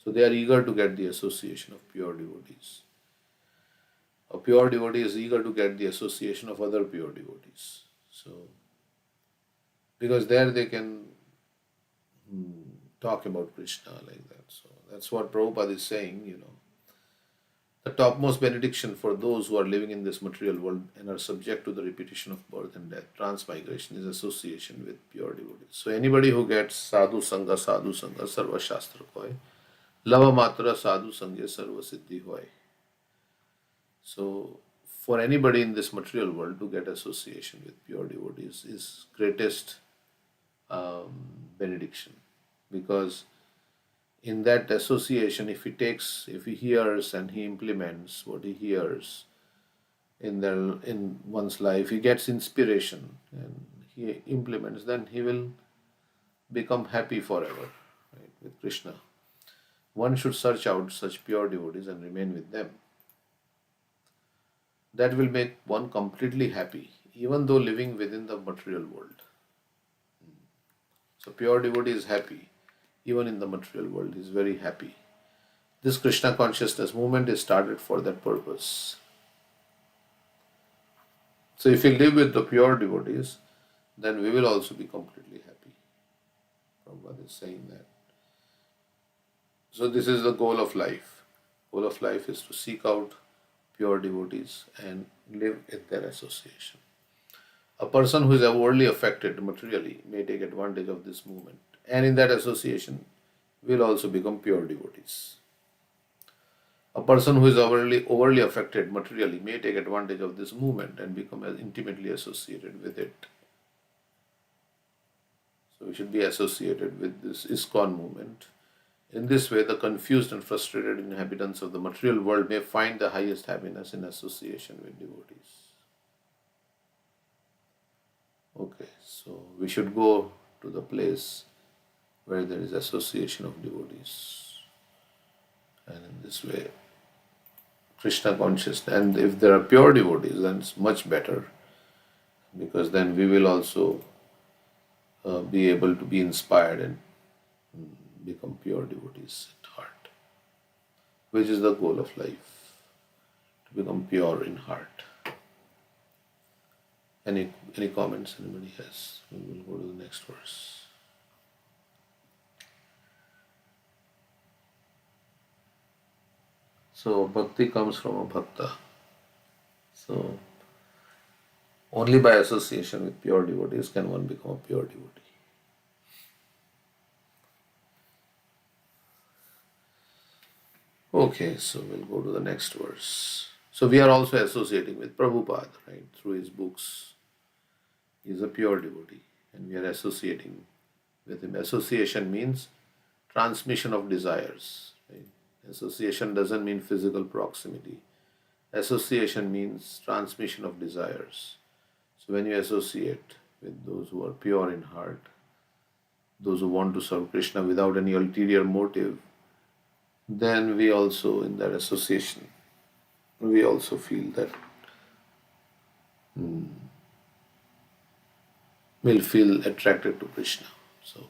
Speaker 1: So they are eager to get the association of pure devotees. A pure devotee is eager to get the association of other pure devotees. So, because there they can talk about Krishna like that. So that's what Prabhupada is saying, The topmost benediction for those who are living in this material world and are subject to the repetition of birth and death, transmigration, is association with pure devotees. So anybody who gets sadhu sangha, sarva shastra koi, lava matra sadhu sangha, sarva siddhi hoy. So for anybody in this material world to get association with pure devotees is greatest benediction, because in that association, if he hears and he implements what he hears in one's life, he gets inspiration and he implements, then he will become happy forever, right, with Krishna. One should search out such pure devotees and remain with them. That will make one completely happy, even though living within the material world. So pure devotee is happy, even in the material world, he is very happy. This Krishna consciousness movement is started for that purpose. So if we live with the pure devotees, then we will also be completely happy. Prabhupada is saying that. So this is the goal of life. Goal of life is to seek out pure devotees and live in their association. A person who is overly affected materially may take advantage of this movement, and in that association will also become pure devotees. A person who is overly affected materially may take advantage of this movement and become intimately associated with it. So we should be associated with this ISKCON movement. In this way, the confused and frustrated inhabitants of the material world may find the highest happiness in association with devotees. Okay, so we should go to the place where there is association of devotees. And in this way, Krishna consciousness, and if there are pure devotees, then it's much better, because then we will also be able to be inspired and become pure devotees at heart, which is the goal of life, to become pure in heart. Any comments anybody has? We will go to the next verse. So bhakti comes from a bhakta. So only by association with pure devotees can one become a pure devotee. Okay, so we'll go to the next verse. So we are also associating with Prabhupada, right, through his books. He is a pure devotee, and we are associating with him. Association means transmission of desires. Right? Association doesn't mean physical proximity. Association means transmission of desires. So when you associate with those who are pure in heart, those who want to serve Krishna without any ulterior motive, then we also, in that association, we also feel that we'll feel attracted to Krishna. So,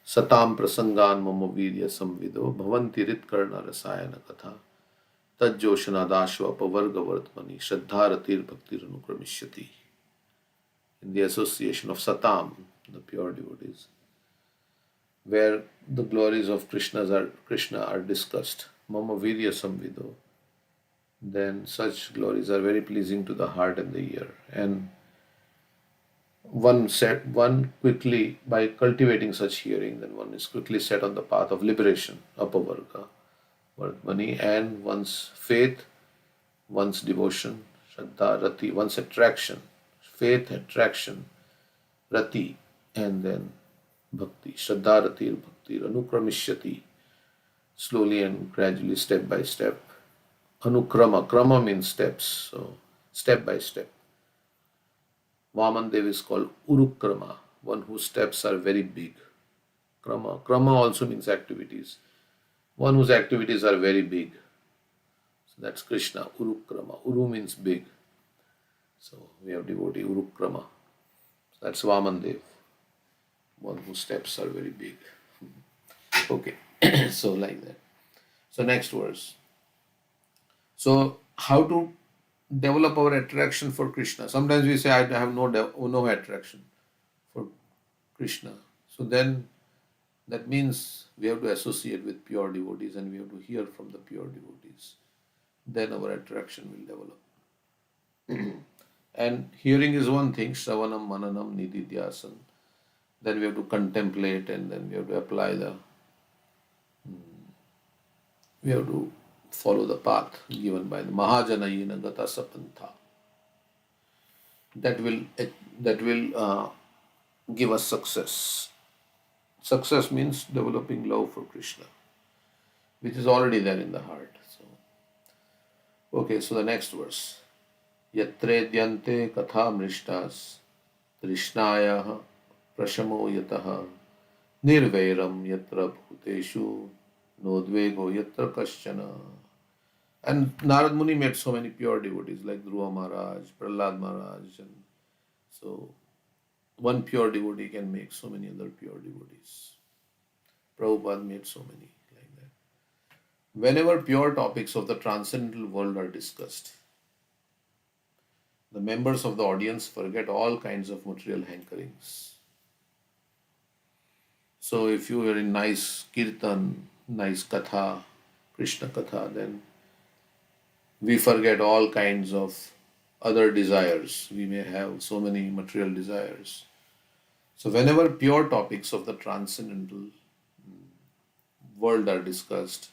Speaker 1: satam prasangan mama virya samvido bhavanti ritkarna rasayana katha tajjoshanadashva pavarga vartmani shraddharatir bhaktir anukramishati. In the association of satam, the pure devotees, where the glories of Krishna are discussed, mama virya samvido, then such glories are very pleasing to the heart and the ear. And one quickly, by cultivating such hearing, then one is quickly set on the path of liberation, apavarga, vartmani, and one's faith, one's devotion, shraddha, rati, one's attraction, faith, attraction, rati, and then bhakti, shraddha, rati, bhakti, anukramishati, slowly and gradually, step by step. Anukrama, krama means steps, so step by step. Vaman Dev is called Urukrama, one whose steps are very big. Krama also means activities, one whose activities are very big. So that's Krishna, Urukrama. Uru means big. So we have devotee Urukrama. So that's Vaman Dev, one whose steps are very big. Okay, so like that. So next verse. So how to develop our attraction for Krishna? Sometimes we say, I have no attraction for Krishna. So then that means we have to associate with pure devotees and we have to hear from the pure devotees. Then our attraction will develop. And hearing is one thing, Shravanam, Mananam, Nididhyasan. Then we have to contemplate, and then we have to apply we have to follow the path given by the Mahajanayena Gata Sapantha. That will give us success. Success means developing love for Krishna. which is already there in the heart. So, okay, so the next verse. Yatredyante katha mrishtas trishnaya prashamo yataha nirvairam yatra bhuteshu nodvego yatra kaschana. And Narad Muni met so many pure devotees like Dhruva Maharaj, Prahlad Maharaj, and so one pure devotee can make so many other pure devotees. Prabhupada made so many like that. Whenever pure topics of the transcendental world are discussed, the members of the audience forget all kinds of material hankerings. So if you are in nice kirtan, nice katha, Krishna katha, then we forget all kinds of other desires. We may have so many material desires. So whenever pure topics of the transcendental world are discussed,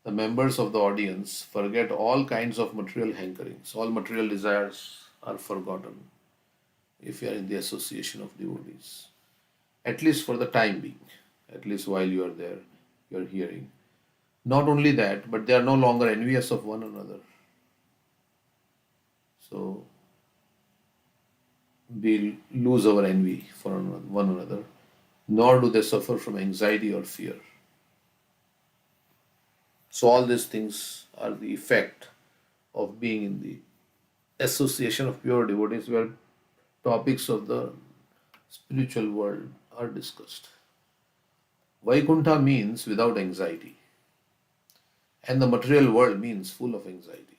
Speaker 1: the members of the audience forget all kinds of material hankerings. All material desires are forgotten if you are in the association of devotees. At least for the time being, at least while you are there, you are hearing. Not only that, but they are no longer envious of one another. So we lose our envy for one another, nor do they suffer from anxiety or fear. So all these things are the effect of being in the association of pure devotees where topics of the spiritual world are discussed. Vaikuntha means without anxiety, and the material world means full of anxiety.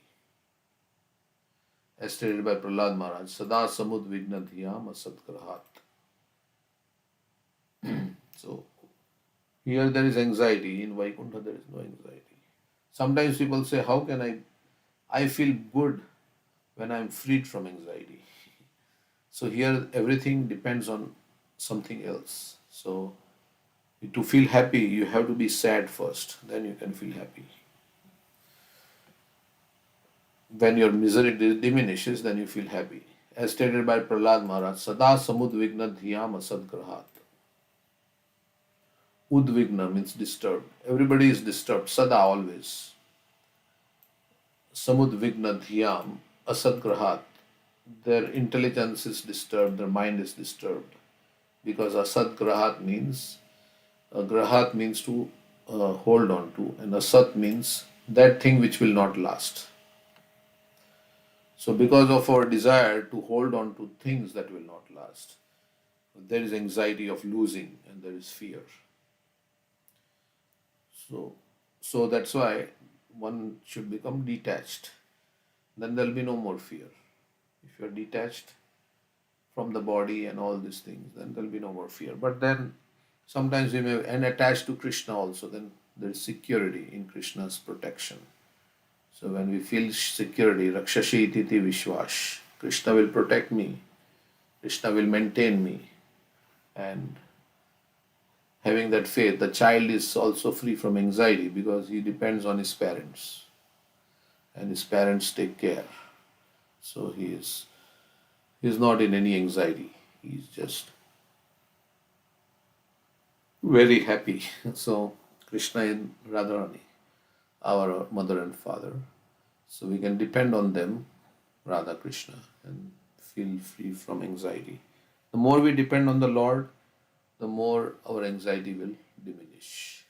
Speaker 1: As stated by Prahlad Maharaj, Sada Samud Vigna Dhyam Asatgrahat. So here there is anxiety, in Vaikuntha there is no anxiety. Sometimes people say, how can I feel good when I am freed from anxiety? So here everything depends on something else. So to feel happy, you have to be sad first, then you can feel happy. When your misery diminishes, then you feel happy. As stated by Prahlad Maharaj, Sada Samudvigna Dhyam Asadgrahat. Udvigna means disturbed. Everybody is disturbed, Sada always. Samudvigna Dhyam Asadgrahat. Their intelligence is disturbed, their mind is disturbed. Because Asadgrahat means, Grahat means to hold on to, and Asat means that thing which will not last. So, because of our desire to hold on to things that will not last, there is anxiety of losing and there is fear. So that's why one should become detached. Then there will be no more fear. If you are detached from the body and all these things, then there will be no more fear. But then sometimes we may, and attached to Krishna also, then there is security in Krishna's protection. So when we feel security, Rakshashi Titi Vishwash, Krishna will protect me, Krishna will maintain me, and having that faith, the child is also free from anxiety because he depends on his parents, and his parents take care. So he is not in any anxiety. He is just very happy. So Krishna and Radharani, our mother and father. So we can depend on them, Radha Krishna, and feel free from anxiety. The more we depend on the Lord, the more our anxiety will diminish.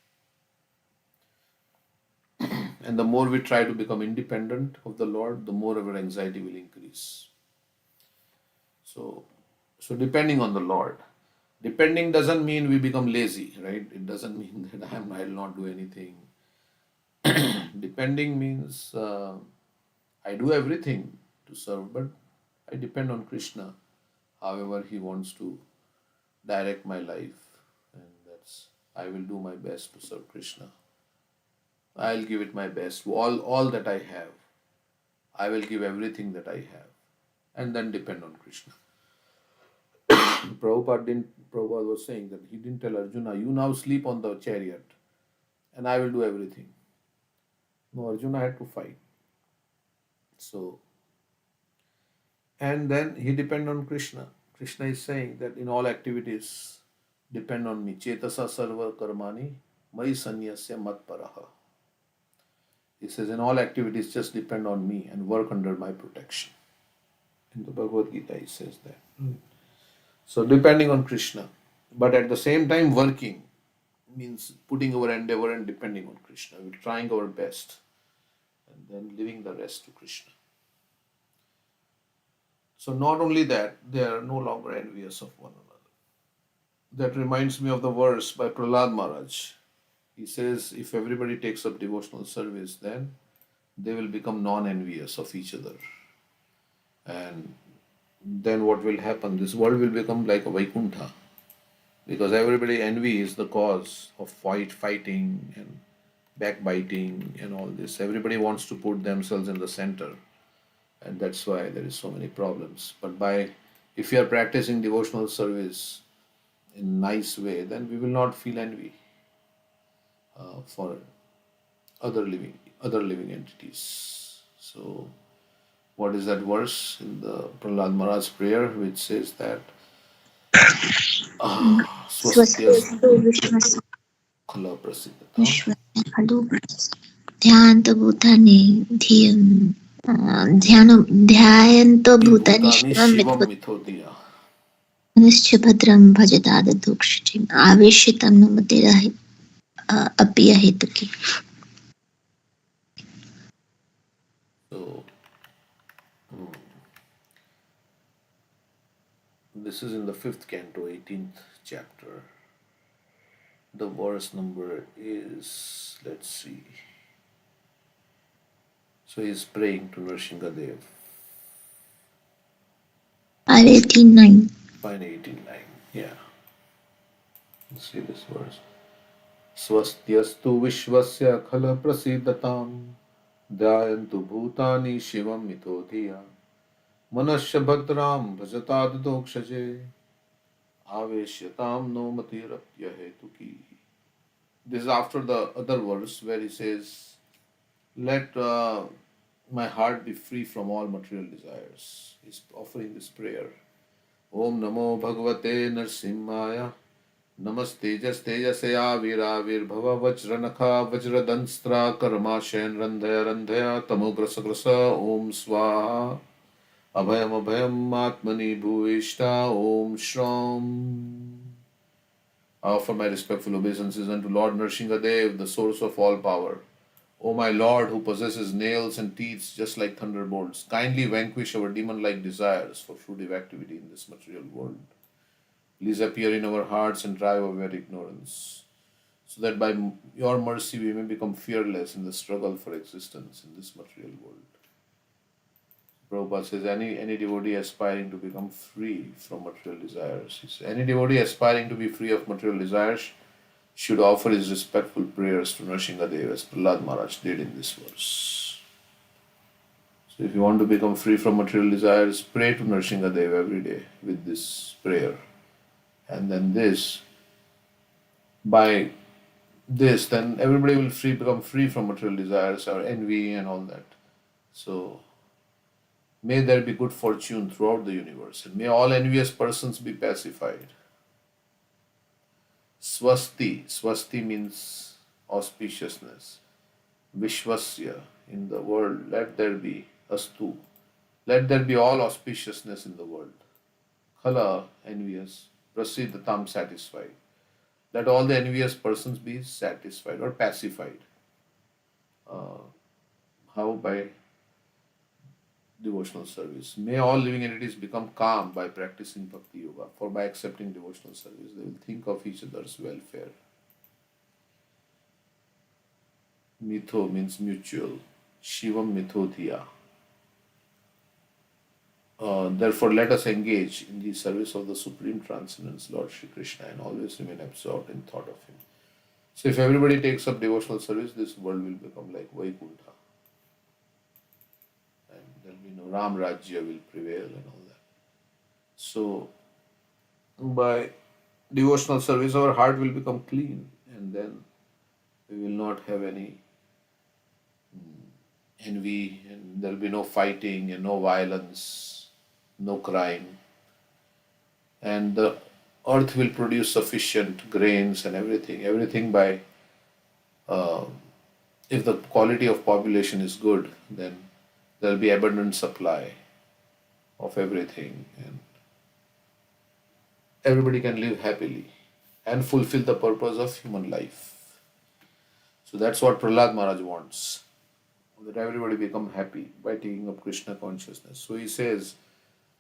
Speaker 1: And the more we try to become independent of the Lord, the more our anxiety will increase. So depending on the Lord. Depending doesn't mean we become lazy, right? It doesn't mean that I'll not do anything. Depending means I do everything to serve, but I depend on Krishna, however He wants to direct my life, and that's I will do my best to serve Krishna. I'll give it my best, all that I have. I will give everything that I have, and then depend on Krishna. Prabhupada was saying that he didn't tell Arjuna, you now sleep on the chariot, and I will do everything. No, Arjuna had to fight. So, and then he depend on Krishna. Krishna is saying that in all activities, depend on me. Chetasa sarva karmani, mai sanyasya mat paraha. He says, in all activities, just depend on me and work under my protection. In the Bhagavad Gita, he says that. So, depending on Krishna, but at the same time, working means putting our endeavor and depending on Krishna. We're trying our best and then leaving the rest to Krishna. So, not only that, they are no longer envious of one another. That reminds me of the verse by Prahlad Maharaj. He says, if everybody takes up devotional service, then they will become non envious of each other. And then what will happen? This world will become like a Vaikuntha, because everybody envy is the cause of fighting and backbiting and all this. Everybody wants to put themselves in the center, and that's why there is so many problems. But by if you are practicing devotional service in nice way, then we will not feel envy for other living entities. So, what is that verse in the Prahlad Maharaj prayer which says that Swastyas
Speaker 4: स्वस्तिस्तु विश्वस्य
Speaker 1: Khala Prasiddhatam
Speaker 4: खलु ध्यायन्तो भूतानि धियं ध्यायन्तो भूतानि
Speaker 1: Bhutani
Speaker 4: शिवं
Speaker 1: Shivam Mithodhiya.
Speaker 4: मनुष्य भद्रं भजतादधोक्षितिम् आवेशितं न मतिरहि अपि अहेतुकी.
Speaker 1: So, this is in the fifth canto, 18th chapter. The verse number is, let's see. So he's praying to Nrsimhadev.
Speaker 4: 589.
Speaker 1: Fine, 89. Yeah. Let's see this verse. Swastyastu Vishwasya Khala Prasidatam Dhyayantu Bhutani Shivam Mitodhiya Manasya Bhadram Bhajatad Dokshaje Aveshyatam No Matirapya Hetuki. This is after the other verse where he says, let my heart be free from all material desires. He's offering this prayer. Om Namo Bhagavate Narsimhaya Namaste Tejasaya Viravir Bhava Vajranakha Vajradanstra Karmashen Randhaya Randhaya Tamograsa Grasa Om Swaha Abhayam Abhayam Atmani Bhuvishta Om Shram. I offer my respectful obeisances unto Lord Nrsimhadev, the source of all power. O my Lord, who possesses nails and teeth just like thunderbolts, kindly vanquish our demon-like desires for fruitive activity in this material world. Please appear in our hearts and drive away our ignorance, so that by your mercy we may become fearless in the struggle for existence in this material world. Prabhupada says, any devotee aspiring to become free from material desires, he says, any devotee aspiring to be free of material desires should offer his respectful prayers to Nrsimhadev as Prahlad Maharaj did in this verse. So if you want to become free from material desires, pray to Nrsimhadev every day with this prayer. And then by this, then everybody will become free from material desires or envy and all that. So may there be good fortune throughout the universe, and may all envious persons be pacified. Swasti means auspiciousness. Vishwasya, in the world, let there be astu. Let there be all auspiciousness in the world. Khala, envious. Prasiddhatam, satisfied. Let all the envious persons be satisfied or pacified. How? By devotional service. May all living entities become calm by practicing bhakti yoga, for by accepting devotional service, they will think of each other's welfare. Mitho means mutual. Shivam mithodhiya. Therefore, let us engage in the service of the Supreme Transcendence, Lord Shri Krishna, and always remain absorbed in thought of Him. So, if everybody takes up devotional service, this world will become like Vaikuntha. And there will be no Ram Rajya will prevail and all that. So, by devotional service, our heart will become clean, and then we will not have any envy, and there will be no fighting and no violence, no crime. And the earth will produce sufficient grains and everything by if the quality of population is good, then there'll be abundant supply of everything, and everybody can live happily and fulfill the purpose of human life. So that's what Prahlad Maharaj wants, that everybody become happy by taking up Krishna consciousness. So he says,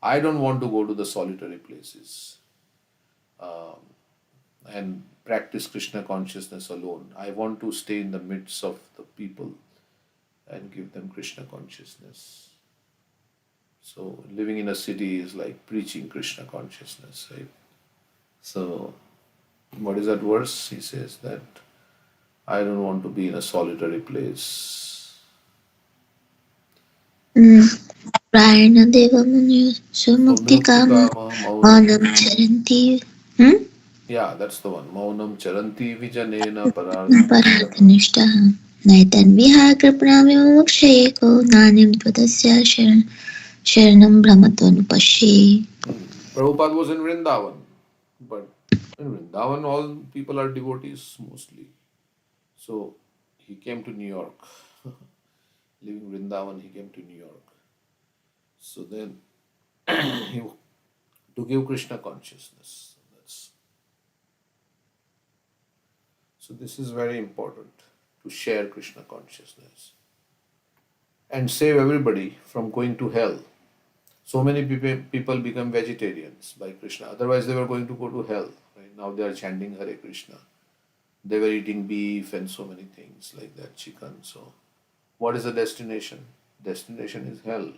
Speaker 1: I don't want to go to the solitary places and practice Krishna consciousness alone. I want to stay in the midst of the people and give them Krishna consciousness. So living in a city is like preaching Krishna consciousness, right? So what is that verse? He says that I don't want to be in a solitary place.
Speaker 4: प्रायणदेवमुनिः
Speaker 1: Muktika
Speaker 4: सुमुक्तिकामः
Speaker 1: maunam.
Speaker 4: मानं चरन्ति
Speaker 1: Yeah, that's the one. Maunam charanti vijanena parardhanishtaha.
Speaker 4: परार्थनिष्ठः नैतन्विहाय को नान्यं त्वदस्य शरणं भ्रमत्वनुपश्ये.
Speaker 1: Prabhupada was in Vrindavan, but in Vrindavan all people are devotees mostly. So he came to New York. Leaving Vrindavan, he came to New York. So then he, to give Krishna consciousness. So this is very important, to share Krishna consciousness and save everybody from going to hell. So many people become vegetarians by Krishna. Otherwise, they were going to go to hell. Right now, they are chanting Hare Krishna. They were eating beef and so many things like that, chicken. So, what is the destination? Destination is hell.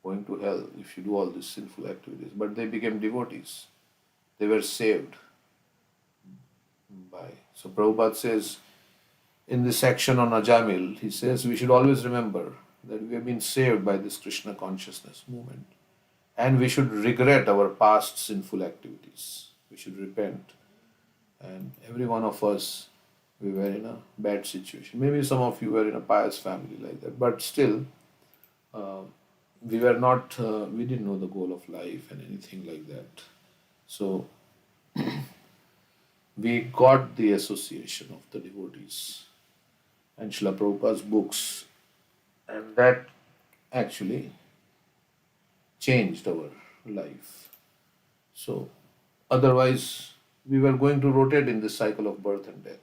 Speaker 1: Going to hell if you do all these sinful activities. But they became devotees. They were saved by. So Prabhupada says in this section on Ajamil, he says we should always remember that we have been saved by this Krishna consciousness movement. And we should regret our past sinful activities. We should repent. And every one of us, we were in a bad situation. Maybe some of you were in a pious family like that. But still, we were not, we didn't know the goal of life and anything like that. So, we got the association of the devotees and Srila Prabhupada's books, and that actually changed our life. So, otherwise, we were going to rotate in this cycle of birth and death.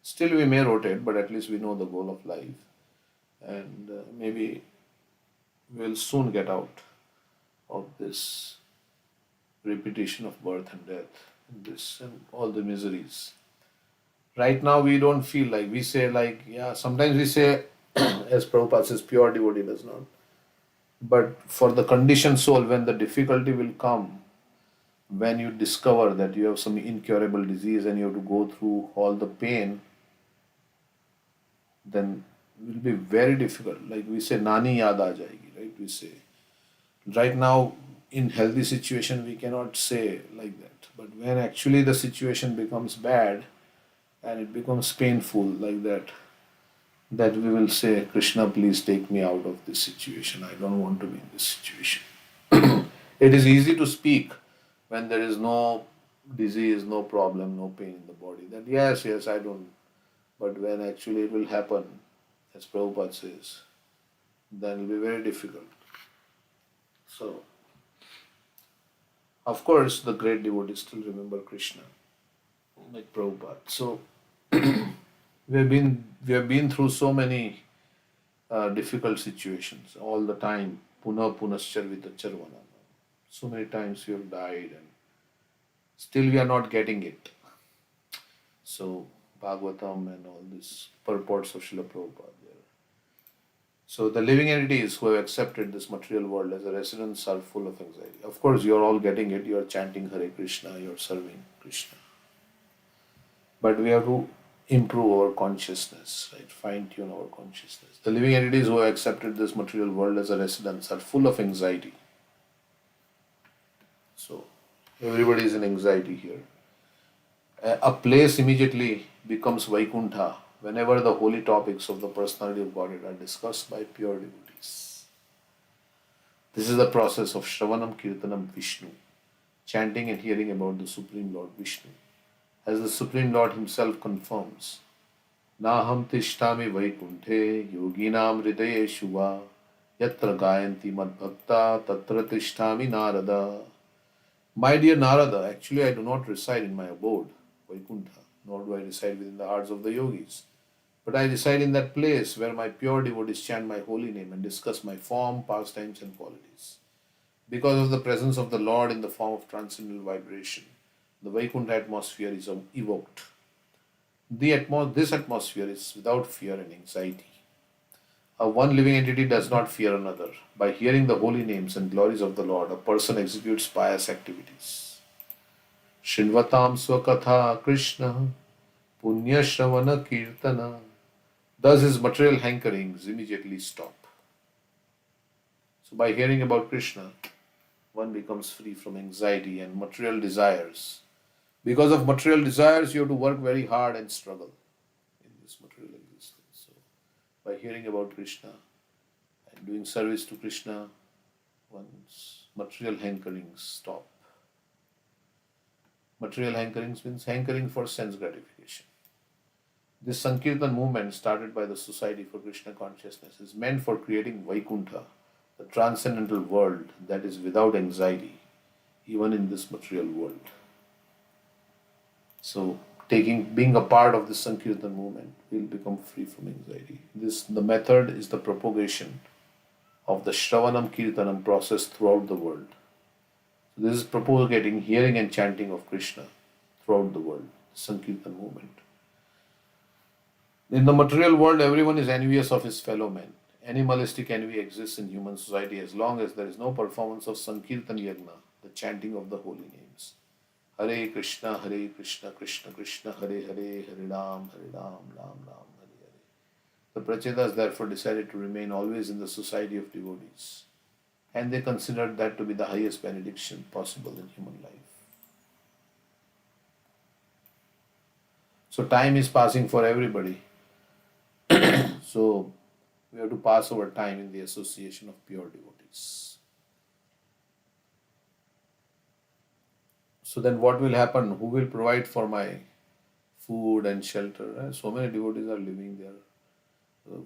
Speaker 1: Still, we may rotate, but at least we know the goal of life, and maybe we'll soon get out of this repetition of birth and death, this and all the miseries. Right now, we don't feel like, we say like, yeah, sometimes we say, as Prabhupada says, pure devotee does not. But for the conditioned soul, when the difficulty will come, when you discover that you have some incurable disease and you have to go through all the pain, then it will be very difficult. Like we say, Nani yaad aa jayegi, right? We say. Right now, in healthy situation, we cannot say like that. But when actually the situation becomes bad and it becomes painful like that we will say, Krishna, please take me out of this situation. I don't want to be in this situation. It is easy to speak when there is no disease, no problem, no pain in the body. That yes, I don't. But when actually it will happen, as Prabhupada says, then it will be very difficult. So, of course, the great devotees still remember Krishna, like Prabhupada. So, we have been through so many difficult situations all the time. Puna punascharvita charvana. So many times we have died and still we are not getting it. So Bhagavatam and all these purports of Srila Prabhupada there. So the living entities who have accepted this material world as a residence are full of anxiety. Of course, you are all getting it. You are chanting Hare Krishna. You are serving Krishna. But we have to improve our consciousness, right? Fine tune our consciousness. The living entities who have accepted this material world as a residence are full of anxiety. So everybody is in anxiety here. A place immediately becomes Vaikuntha whenever the holy topics of the personality of Godhead are discussed by pure devotees. This is the process of Shravanam Kirtanam Vishnu, chanting and hearing about the Supreme Lord Vishnu. As the Supreme Lord Himself confirms Naham tishtami vaikunthe yoginam hridayeshu va yatra gayanti madbhakta tatra tishtami narada. My dear Narada, actually I do not reside in my abode, Vaikuntha, nor do I reside within the hearts of the yogis. But I reside in that place where my pure devotees chant my holy name and discuss my form, pastimes, and qualities. Because of the presence of the Lord in the form of transcendental vibration, the Vaikuntha atmosphere is evoked. This atmosphere is without fear and anxiety. A one living entity does not fear another. By hearing the holy names and glories of the Lord, a person executes pious activities. Shinvatam Swakatha Krishna Punya Shravana Kirtana. Thus his material hankerings immediately stop. So by hearing about Krishna, one becomes free from anxiety and material desires. Because of material desires, you have to work very hard and struggle in this material existence. So by hearing about Krishna and doing service to Krishna, one's material hankerings stop. Material hankerings means hankering for sense gratification. This Sankirtan movement, started by the Society for Krishna Consciousness, is meant for creating Vaikuntha, the transcendental world that is without anxiety, even in this material world. So, being a part of this Sankirtan movement, we'll become free from anxiety. The method is the propagation of the Shravanam Kirtanam process throughout the world. So this is propagating hearing and chanting of Krishna throughout the world, Sankirtan movement. In the material world, everyone is envious of his fellow men. Animalistic envy exists in human society as long as there is no performance of Sankirtan Yagna, the chanting of the holy names. Hare Krishna, Krishna Krishna, Hare Hare, Hare Ram, Ram Ram, Hare Hare. The Pracetas therefore decided to remain always in the society of devotees, and they considered that to be the highest benediction possible in human life. So time is passing for everybody. So we have to pass our time in the association of pure devotees. So then what will happen? Who will provide for my food and shelter? So many devotees are living there.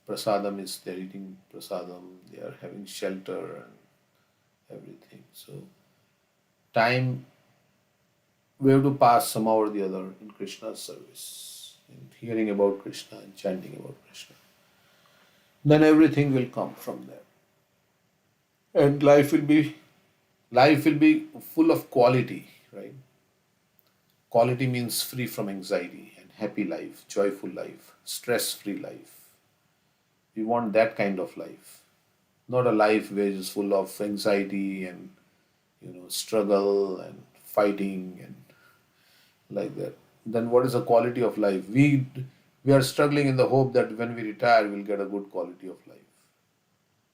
Speaker 1: Prasadam is, they're eating prasadam, they are having shelter and everything. So time we have to pass somehow or the other in Krishna's service, in hearing about Krishna and chanting about Krishna. Then everything will come from there. And life will be full of quality, right? Quality means free from anxiety and happy life, joyful life, stress-free life. We want that kind of life, not a life which is full of anxiety and struggle and fighting and like that. Then what is the quality of life? We are struggling in the hope that when we retire, we'll get a good quality of life.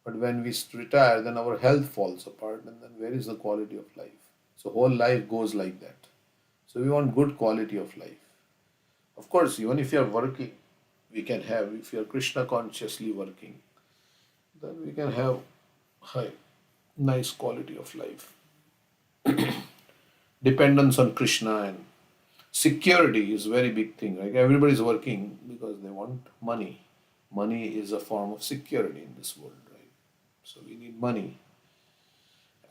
Speaker 1: But when we retire, then our health falls apart, and then where is the quality of life? So whole life goes like that. So we want good quality of life. Of course, even if you are working, we can have, if you are Krishna consciously working, then we can have high, nice quality of life. Dependence on Krishna and security is a very big thing. Like everybody is working because they want money. Money is a form of security in this world, right? So we need money,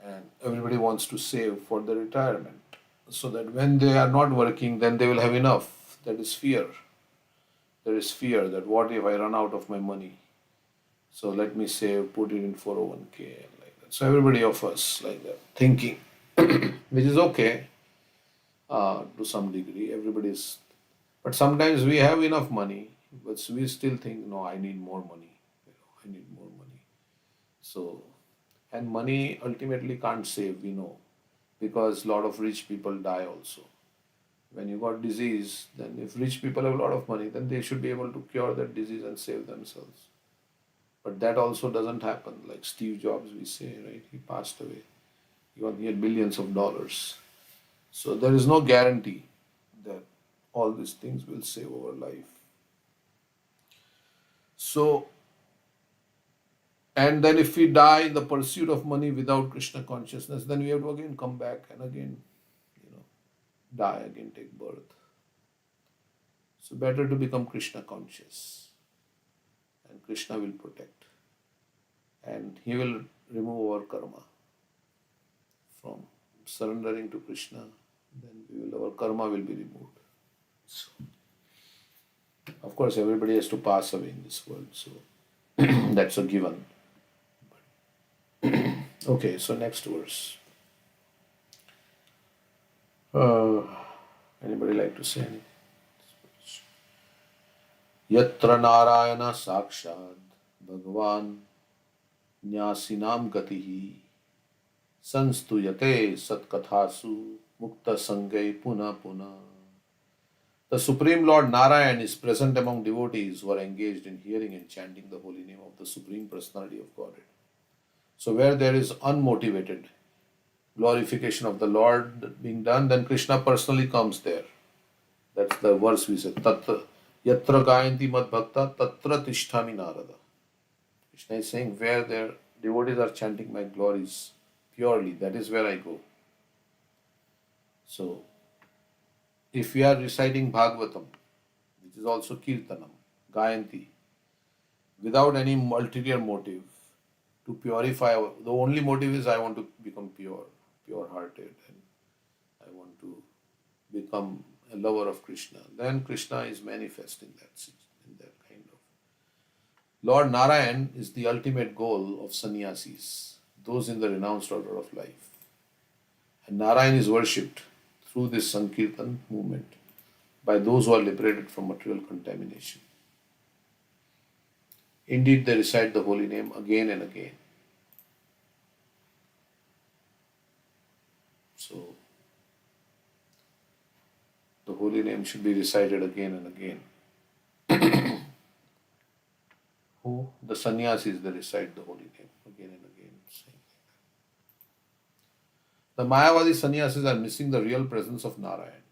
Speaker 1: and everybody wants to save for the retirement so that when they are not working, then they will have enough. That is fear. There is fear that what if I run out of my money? So let me save, put it in 401k and like that. So everybody of us like that thinking, which is okay to some degree. Everybody's, but sometimes we have enough money, but we still think, no, I need more money. I need more money. So, and money ultimately can't save, we know, because a lot of rich people die also. When you got disease, then if rich people have a lot of money, then they should be able to cure that disease and save themselves. But that also doesn't happen. Like Steve Jobs, we say, right? He passed away. He had billions of dollars. So there is no guarantee that all these things will save our life. So, and then if we die in the pursuit of money without Krishna consciousness, then we have to again come back and again, die, again take birth. So better to become Krishna conscious, and Krishna will protect, and he will remove our karma from surrendering to Krishna. Then our karma will be removed. So, of course, everybody has to pass away in this world, so that's a given. Okay, so next verse. Uh, Anybody like to say anything? Yatra Narayana Sakshad Bhagavan Nyasinam Gatihi Sanstuyate Satkathasu Mukta Sangai Puna Puna. The Supreme Lord Narayan is present among devotees who are engaged in hearing and chanting the holy name of the Supreme Personality of Godhead. So, where there is unmotivated glorification of the Lord being done, then Krishna personally comes there. That's the verse we said. Tatra Yatra Gayanti Mad Bhakta Tatra Tishtami Narada. Krishna is saying, where their devotees are chanting my glories purely, that is where I go. So, if we are reciting Bhagavatam, which is also Kirtanam, Gayanti, without any ulterior motive, to purify, the only motive is I want to become pure hearted, and I want to become a lover of Krishna, then Krishna is manifest in that kind of. Lord Narayan is the ultimate goal of sannyasis, those in the renounced order of life. And Narayan is worshipped through this Sankirtan movement by those who are liberated from material contamination. Indeed, they recite the holy name again and again. So, the holy name should be recited again and again. Who? The sannyasis, they recite the holy name again and again. The Mayavadi sannyasis are missing the real presence of Narayan.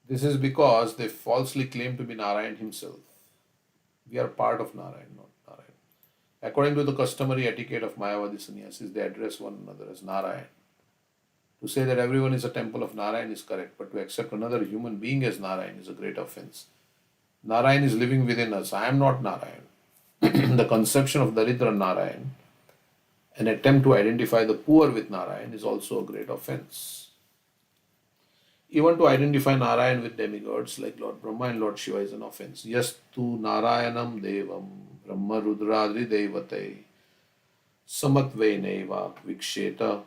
Speaker 1: This is because they falsely claim to be Narayan himself. We are part of Narayan, not Narayan. According to the customary etiquette of Mayavadi sannyasis, they address one another as Narayan. To say that everyone is a temple of Narayan is correct, but to accept another human being as Narayan is a great offense. Narayan is living within us. I am not Narayan. The conception of Daridra Narayan, an attempt to identify the poor with Narayan, is also a great offense. Even to identify Narayan with demigods like Lord Brahma and Lord Shiva is an offense. Yastu Narayanam Devam Brahma Rudradri Devate Samatve Neva Viksheta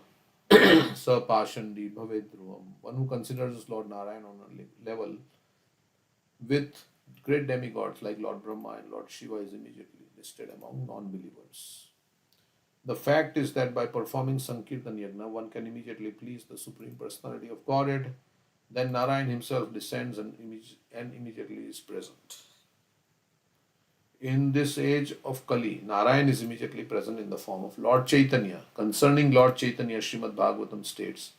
Speaker 1: Sapashandi Bhavedruvam. One who considers Lord Narayan on a level with great demigods like Lord Brahma and Lord Shiva is immediately listed among non-believers. The fact is that by performing Sankirtan Yagna, one can immediately please the Supreme Personality of Godhead. Then Narayan himself descends and immediately is present. In this age of Kali, Narayan is immediately present in the form of Lord Chaitanya. Concerning Lord Chaitanya, Srimad Bhagavatam states,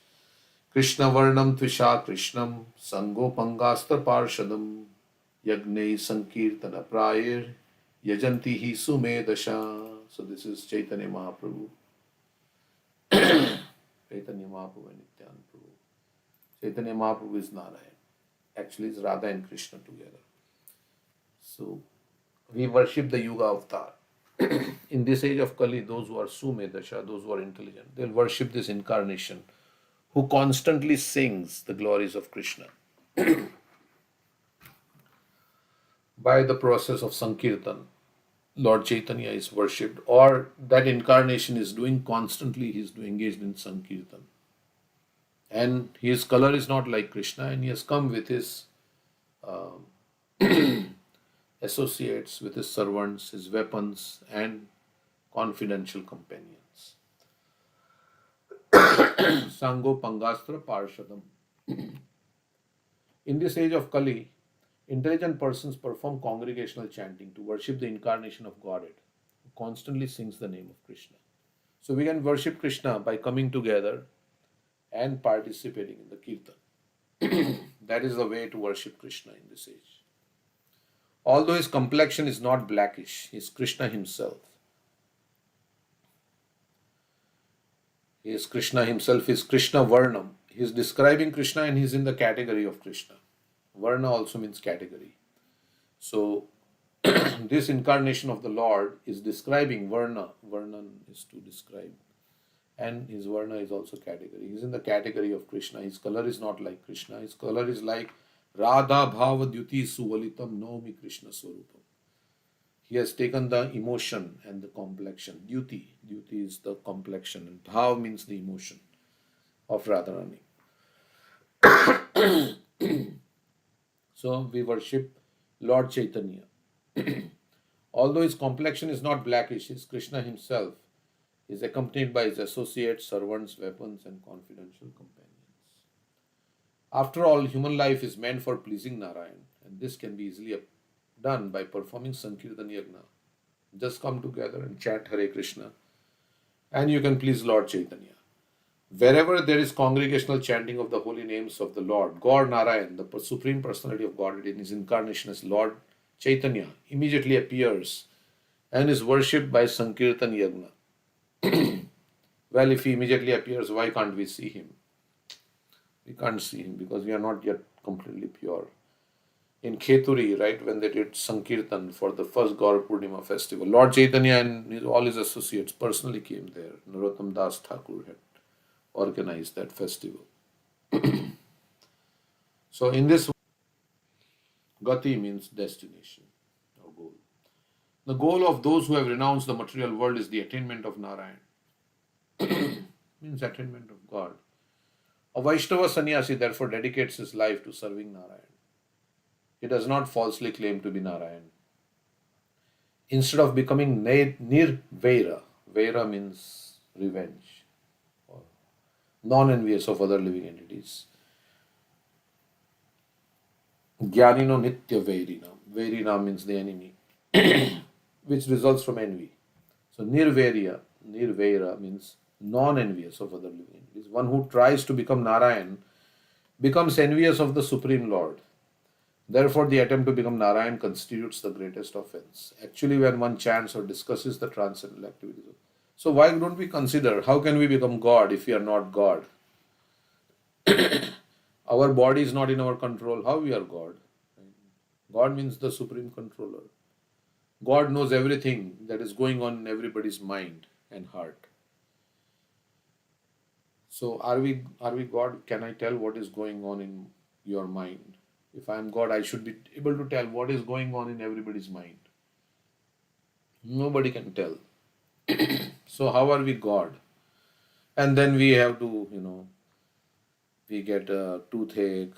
Speaker 1: Krishna Varnam Tvisha Krishnam Sango Pangastra Parshadam Yagnei Sankirtana Prayir Yajanti Hi Sumedasha. So this is Chaitanya Mahaprabhu. Chaitanya Mahaprabhu and Nityananda Prabhu. Chaitanya Mahaprabhu is Narayan. Actually, it's Radha and Krishna together. So, we worship the Yuga avatar. In this age of Kali, those who are Sumedasha, those who are intelligent, they'll worship this incarnation who constantly sings the glories of Krishna. By the process of Sankirtan, Lord Chaitanya is worshipped, or that incarnation is doing constantly, he is engaged in Sankirtan. And his color is not like Krishna, and he has come with his associates, with his servants, his weapons, and confidential companions. Sango Pangastra Parshadam. In this age of Kali, intelligent persons perform congregational chanting to worship the incarnation of Godhead, who constantly sings the name of Krishna. So we can worship Krishna by coming together and participating in the Kirtan. That is the way to worship Krishna in this age. Although his complexion is not blackish, he is Krishna himself. He is Krishna himself, is Krishna Varnam, He's describing Krishna and he's in the category of Krishna. Varna also means category. So this incarnation of the Lord is describing Varna. Varnan is to describe. And his Varna is also category. He's in the category of Krishna. His color is not like Krishna. His color is like Radha Bhava Dyuti Suvalitam Naumi Krishna Swarupam. He has taken the emotion and the complexion. Dyuti. Dyuti is the complexion. And Bhav means the emotion of Radharani. So we worship Lord Chaitanya. Although his complexion is not blackish, his Krishna himself is accompanied by his associates, servants, weapons, and confidential companions. After all, human life is meant for pleasing Narayan, and this can be easily done by performing Sankirtan Yagna. Just come together and chant Hare Krishna, and you can please Lord Chaitanya. Wherever there is congregational chanting of the holy names of the Lord, God Narayan, the Supreme Personality of Godhead in his incarnation as Lord Chaitanya, immediately appears and is worshipped by Sankirtan Yagna. Well, if he immediately appears, why can't we see him? We can't see him because we are not yet completely pure. In Kheturi, right, when they did Sankirtan for the first Gaur Purnima festival, Lord Chaitanya and all his associates personally came there. Narottam Das Thakur had organized that festival. So in this, Gati means destination or goal. The goal of those who have renounced the material world is the attainment of Narayan. Means attainment of God. A Vaishnava sannyasi therefore dedicates his life to serving Narayan. He does not falsely claim to be Narayan. Instead of becoming nirvaira, Vaira means revenge, or non-envious of other living entities. Jnanino nitya vairina. Vairina means the enemy, which results from envy. So nirvaira means non-envious of other living entities. One who tries to become Narayan becomes envious of the Supreme Lord. Therefore, the attempt to become Narayan constitutes the greatest offense. Actually, when one chants or discusses the transcendental activities. So, why don't we consider how can we become God if we are not God? Our body is not in our control. How we are God? God means the supreme controller. God knows everything that is going on in everybody's mind and heart. So, are we God? Can I tell what is going on in your mind? If I am God, I should be able to tell what is going on in everybody's mind. Nobody can tell. So how are we God? And then we have to, we get a toothache,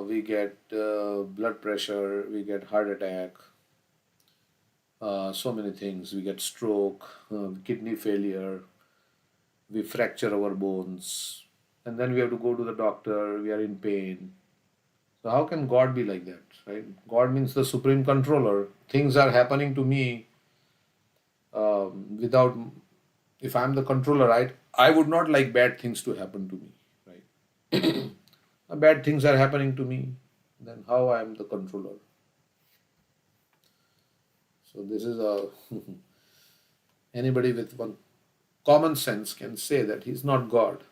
Speaker 1: we get blood pressure, we get heart attack, so many things. We get stroke, kidney failure, we fracture our bones, and then we have to go to the doctor, we are in pain. So how can God be like that, right? God means the supreme controller. Things are happening to me without, if I'm the controller, right? I would not like bad things to happen to me, right? Bad things are happening to me, then how I am the controller? So this is a anybody with one common sense can say that he's not God.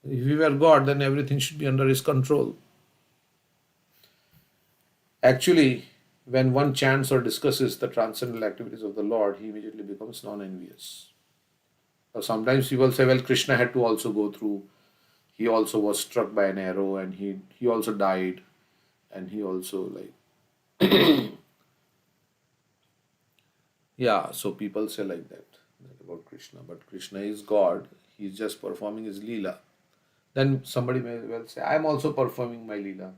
Speaker 1: If he were God, then everything should be under his control. Actually, when one chants or discusses the transcendental activities of the Lord, he immediately becomes non-envious. Or sometimes people say, well, Krishna had to also go through, he also was struck by an arrow and he also died and he also yeah, so people say like that about Krishna. But Krishna is God, he's just performing his Leela. Then somebody may well say, I'm also performing my Leela.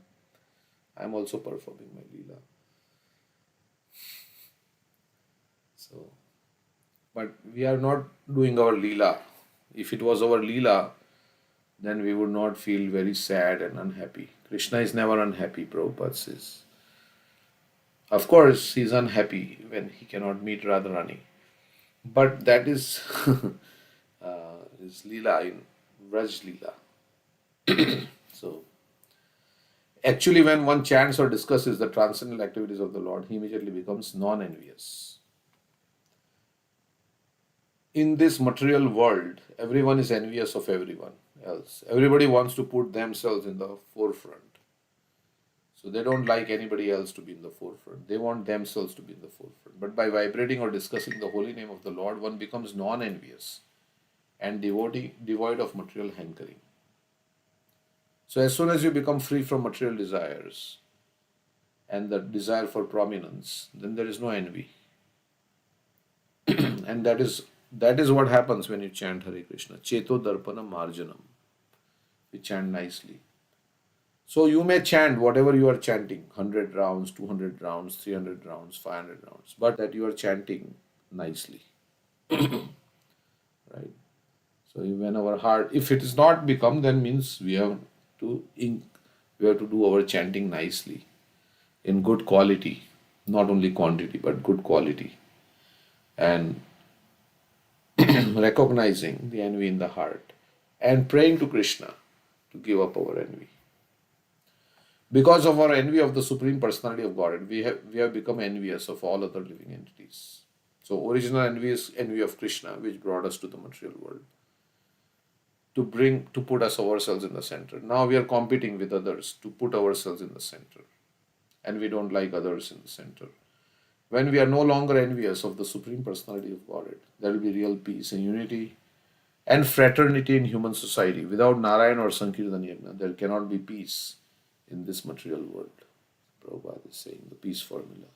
Speaker 1: I'm also performing my Leela. So, but we are not doing our Leela. If it was our Leela, then we would not feel very sad and unhappy. Krishna is never unhappy, Prabhupada says. Of course, he is unhappy when he cannot meet Radharani. But that is his Leela in Vraj Leela. So, actually, when one chants or discusses the transcendental activities of the Lord, he immediately becomes non-envious. In this material world, everyone is envious of everyone. else. Everybody wants to put themselves in the forefront. So they don't like anybody else to be in the forefront. They want themselves to be in the forefront. But by vibrating or discussing the holy name of the Lord, one becomes non envious and devoid of material hankering. So as soon as you become free from material desires and the desire for prominence, then there is no envy. And that is what happens when you chant Hare Krishna. Cheto Darpana Marjanam. We chant nicely. So you may chant whatever you are chanting, 100 rounds, 200 rounds, 300 rounds, 500 rounds, but that you are chanting nicely, right? So when our heart, if it is not become, then means to we have to do our chanting nicely, in good quality, not only quantity, but good quality, and recognizing the envy in the heart, and praying to Krishna to give up our envy. Because of our envy of the Supreme Personality of Godhead, we have become envious of all other living entities. So original envy is envy of Krishna, which brought us to the material world, to put us ourselves in the center. Now we are competing with others to put ourselves in the center, and we don't like others in the center. When we are no longer envious of the Supreme Personality of Godhead, there will be real peace and unity and fraternity in human society. Without Narayana or Sankirtan Yajna, there cannot be peace in this material world. Prabhupada is saying the peace formula.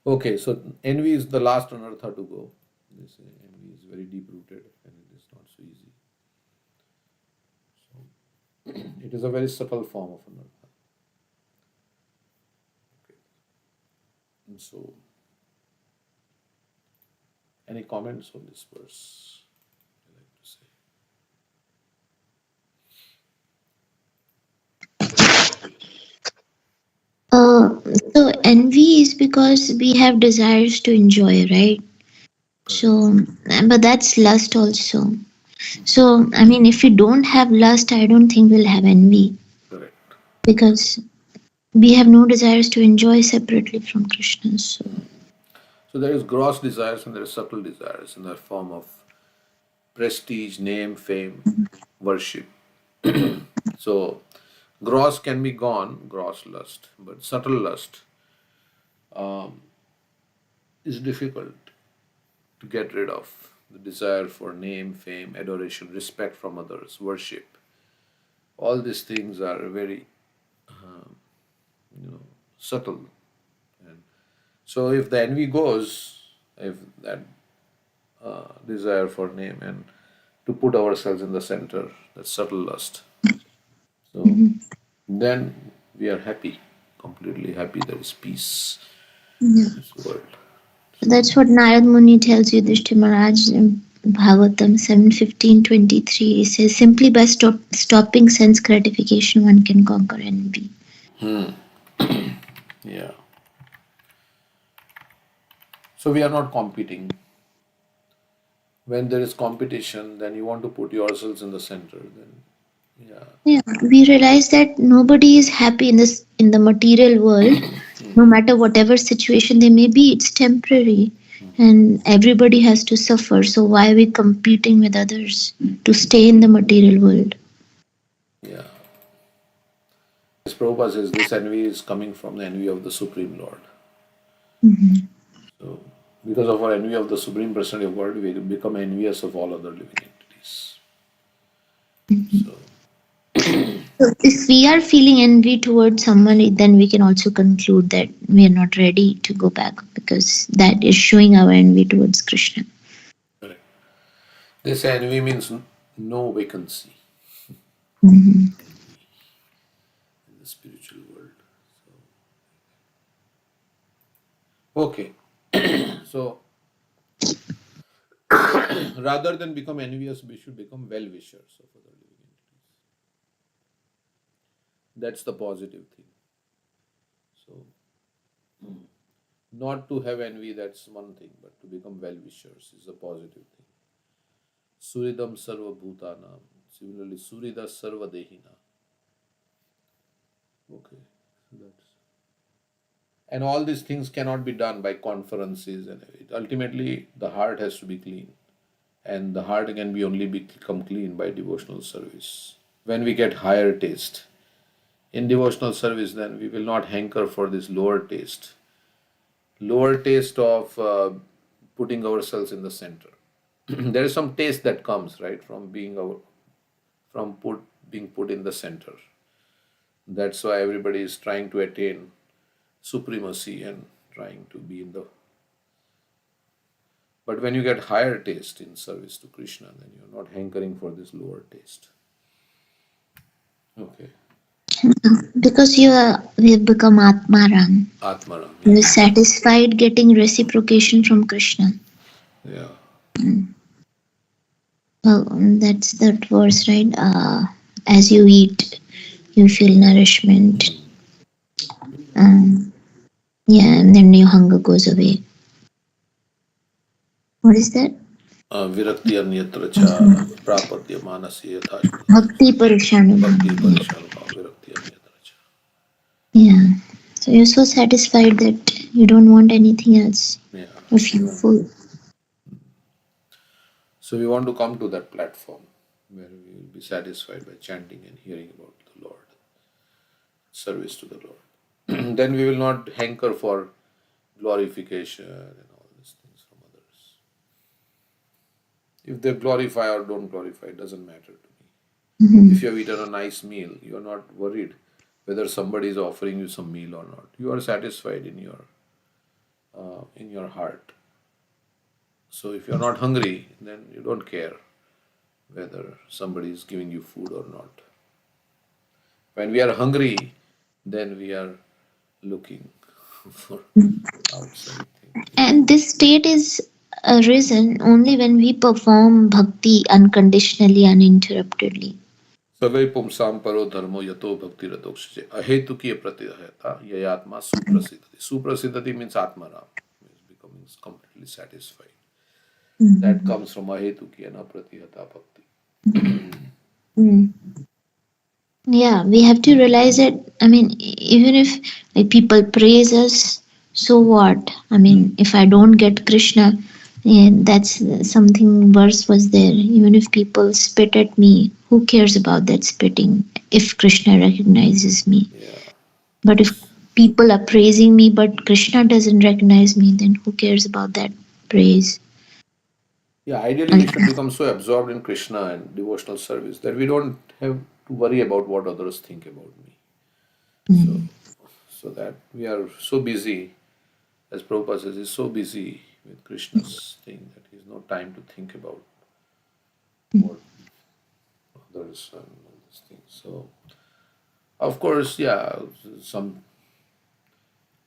Speaker 1: Okay, so envy is the last anartha to go. They say envy is very deep rooted and it is not so easy. So it is a very subtle form of anartha. Okay. And so, any comments on this verse? I like to say.
Speaker 4: So envy is because we have desires to enjoy, right?
Speaker 1: Correct.
Speaker 4: So, but that's lust also. So, I mean, if we don't have lust, I don't think we'll have envy
Speaker 1: Correct.
Speaker 4: because we have no desires to enjoy separately from Krishna. So,
Speaker 1: So there is gross desires and there is subtle desires in the form of prestige, name, fame, worship. So gross can be gone, gross lust, but subtle lust is difficult to get rid of. The desire for name, fame, adoration, respect from others, worship. All these things are very subtle. And so if the envy goes, if that desire for name and to put ourselves in the center, that subtle lust. So then we are happy, completely happy. There is peace
Speaker 4: yeah.
Speaker 1: in this world. So
Speaker 4: That's what Narad Muni tells you, Yudhishthira Maharaj, in Bhagavatam 7:15-23. He says, simply by stopping sense gratification, one can conquer envy.
Speaker 1: yeah. So we are not competing. When there is competition, then you want to put yourselves in the center. Then yeah.
Speaker 4: Yeah, we realize that nobody is happy in the material world, no matter whatever situation they may be. It's temporary, and everybody has to suffer. So why are we competing with others to stay in the material world?
Speaker 1: Yeah. As Prabhupada says, this envy is coming from the envy of the Supreme Lord. So, because of our envy of the Supreme Personality of God, we become envious of all other living entities. So,
Speaker 4: So if we are feeling envy towards someone, then we can also conclude that we are not ready to go back because that is showing our envy towards Krishna.
Speaker 1: correct. This envy means no vacancy in the spiritual world. Okay. So, rather than become envious, we should become well wishers of other living entities. That's the positive thing. So, not to have envy, that's one thing, but to become well wishers is a positive thing. Suridam sarva bhutanam. Similarly, Surida sarva dehina. Okay. So that's. And all these things cannot be done by conferences, and ultimately the heart has to be clean, and the heart can be only become clean by devotional service. When we get higher taste in devotional service, then we will not hanker for this lower taste of putting ourselves in the center. There is some taste that comes right from being put in the center. That's why everybody is trying to attain supremacy and trying to be in the. But when you get higher taste in service to Krishna, then you're not hankering for this lower taste. Okay.
Speaker 4: Because we have become Atmaram.
Speaker 1: Atmaram.
Speaker 4: We're satisfied getting reciprocation from Krishna.
Speaker 1: Yeah.
Speaker 4: Well, that's that verse, right? As you eat, you feel nourishment. Yeah, and then your hunger goes away. What is that?
Speaker 1: Virakti anyatra cha prapatya manasi yatha
Speaker 4: Bhakti Parishanubhava.
Speaker 1: bhakti parishanubhava virakti anyatra cha.
Speaker 4: Yeah. So you're so satisfied that you don't want anything else.
Speaker 1: Yeah.
Speaker 4: You feel full.
Speaker 1: So we want to come to that platform where we will be satisfied by chanting and hearing about the Lord, service to the Lord. Then we will not hanker for glorification and all these things from others. If they glorify or don't glorify, it doesn't matter to me. If you have eaten a nice meal, you are not worried whether somebody is offering you some meal or not. You are satisfied in your heart. So if you are not hungry, then you don't care whether somebody is giving you food or not. When we are hungry, then we are looking for outside things.
Speaker 4: And this state is arisen only when we perform bhakti unconditionally, uninterruptedly.
Speaker 1: Savai pumsam paro dharmo yato bhakti radokshe ahetukiya pratihayata yayatma suprasiddhati. Suprasiddhati means atmaram, means becoming completely satisfied. That comes from ahetukiya na pratihata bhakti.
Speaker 4: Yeah, we have to realize that, I mean, even if like, people praise us, so what? I mean, if I don't get Krishna, that's something worse was there. Even if people spit at me, who cares about that spitting if Krishna recognizes me?
Speaker 1: Yeah.
Speaker 4: But if people are praising me but Krishna doesn't recognize me, then who cares about that praise?
Speaker 1: Yeah, ideally we should become so absorbed in Krishna and devotional service that we don't have to worry about what others think about me. So that we are so busy, as Prabhupada says, he's so busy with Krishna's thing that he has no time to think about what others and all these things. So, of course, yeah,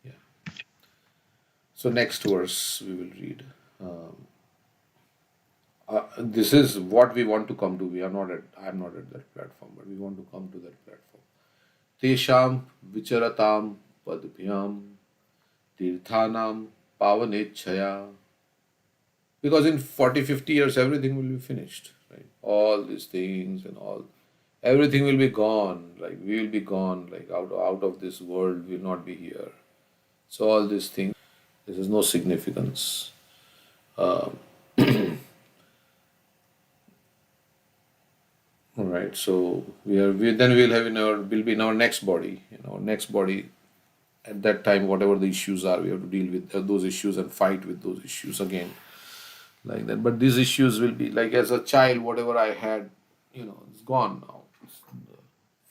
Speaker 1: yeah. So next verse we will read. This is what we want to come to. I'm not at that platform, but we want to come to that platform. Tesham vicharatam padbhyam tirthanam pavanechaya. Because in 40, 50 years, everything will be finished, right? All these things and all, everything will be gone. Like we will be gone, like out of this world, we will not be here. So all these things, this has no significance. All right. So then we'll be in our next body. Next body. At that time, whatever the issues are, we have to deal with those issues and fight with those issues again, like that. But these issues will be like as a child, whatever I had, it's gone now. It's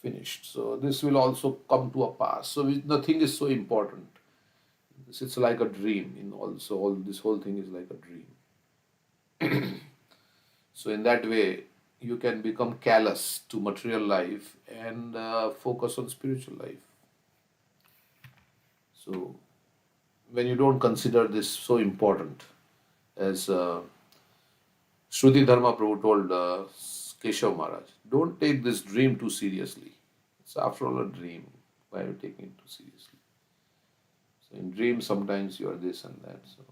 Speaker 1: finished. So this will also come to a pass. So nothing is so important. It's like a dream. All this whole thing is like a dream. So in that way, you can become callous to material life and focus on spiritual life. So when you don't consider this so important, as Shruti Dharma Prabhu told Keshav Maharaj, don't take this dream too seriously. It's after all a dream. Why are you taking it too seriously? So in dreams, sometimes you are this and that. So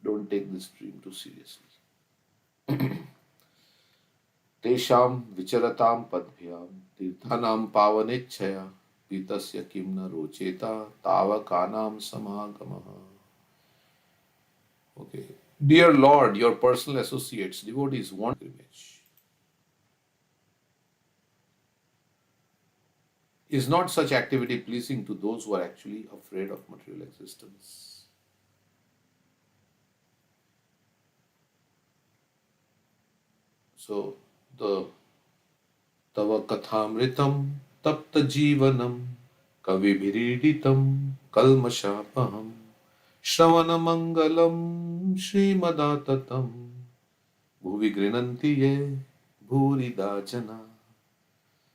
Speaker 1: don't take this dream too seriously. Tesham vicharatam padbhyam tirthanam pavanechaya. Pitasya kimna rocheta tavakanam samagamaha. Okay. Dear Lord, your personal associates, devotees want pilgrimage. Is not such activity pleasing to those who are actually afraid of material existence? So, the Tava Kathamritam Tapta Jivanam Kavibhiriditam Kalmashapaham Shravana Mangalam Srimadatam Bhuvi Grinanti Ye Bhurida Jana.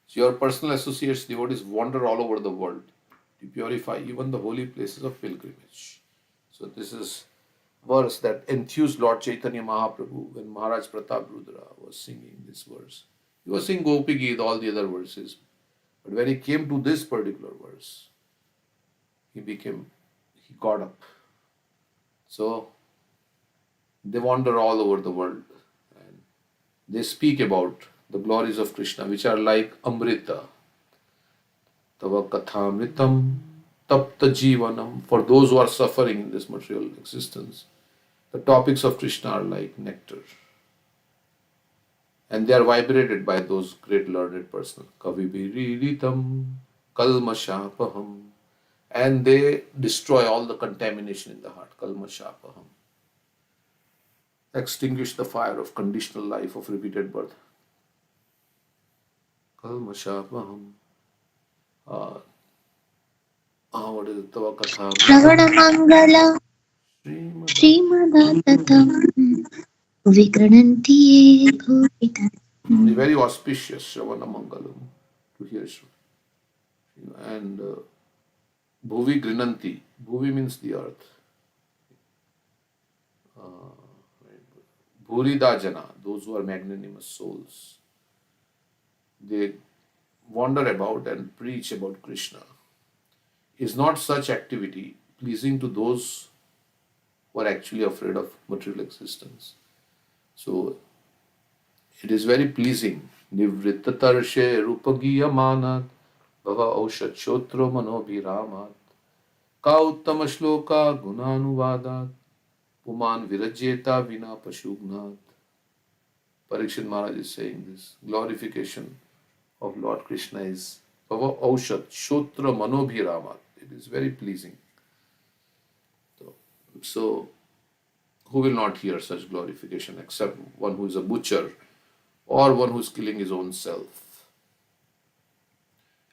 Speaker 1: So your personal associates, devotees wander all over the world to purify even the holy places of pilgrimage. So this is verse that enthused Lord Chaitanya Mahaprabhu when Maharaj Pratap Rudra was singing this verse. He was singing Gopi Geet, all the other verses. But when he came to this particular verse, he got up. So they wander all over the world and they speak about the glories of Krishna, which are like Amrita. Tava Kathamritam Tapta Jivanam. For those who are suffering in this material existence, the topics of Krishna are like nectar. And they are vibrated by those great learned persons. Kavibhiriditam Kalmashapaham. And they destroy all the contamination in the heart. Kalmashapaham. Extinguish the fire of conditional life of repeated birth. Kalmashapaham. What is it? Tava Katha
Speaker 4: Shravana Srimadattatam Vikrananti Ye Bhuvita.
Speaker 1: Very auspicious Shravana Mangalam to hear. And Bhuvi Grinanti. Bhuvi means the earth. Bhurida Jana, those who are magnanimous souls. They wander about and preach about Krishna. Is not such activity pleasing to those who are actually afraid of material existence? So it is very pleasing. Nivrittatarshe rupagiyamanat bhava aushat shotro manobhiramat ka uttama shloka gunanuvadat puman virajeta vina pashugnat. Parikshit Maharaj is saying this. Glorification of Lord Krishna is bhava aushat shotra manobhiramat. It is very pleasing. So who will not hear such glorification except one who is a butcher or one who is killing his own self?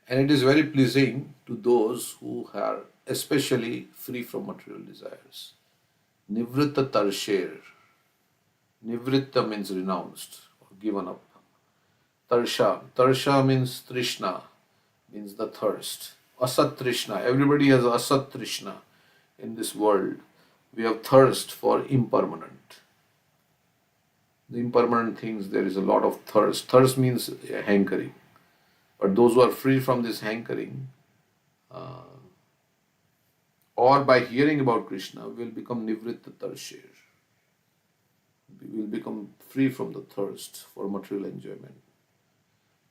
Speaker 1: And it is very pleasing to those who are especially free from material desires. Nivritta tarsher. Nivritta means renounced or given up. Tarsha. Tarsha means trishna, means the thirst. Asat trishna. Everybody has asat trishna in this world. We have thirst for impermanent. The impermanent things, there is a lot of thirst. Thirst means hankering. But those who are free from this hankering, or by hearing about Krishna, will become nivritta tarsher. We will become free from the thirst for material enjoyment.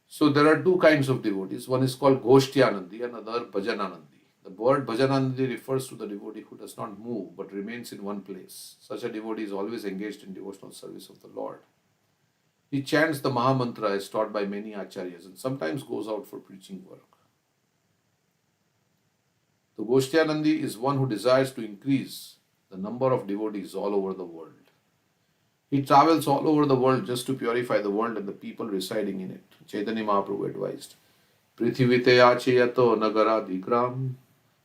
Speaker 1: So there are two kinds of devotees. One is called Goshtyanandi and another Bhajananandi. The word Bhajananandi refers to the devotee who does not move but remains in one place. Such a devotee is always engaged in devotional service of the Lord. He chants the Mahamantra as taught by many acharyas and sometimes goes out for preaching work. The Goshtyanandi is one who desires to increase the number of devotees all over the world. He travels all over the world just to purify the world and the people residing in it. Chaitanya Mahaprabhu advised, Prithivite achayato nagara digram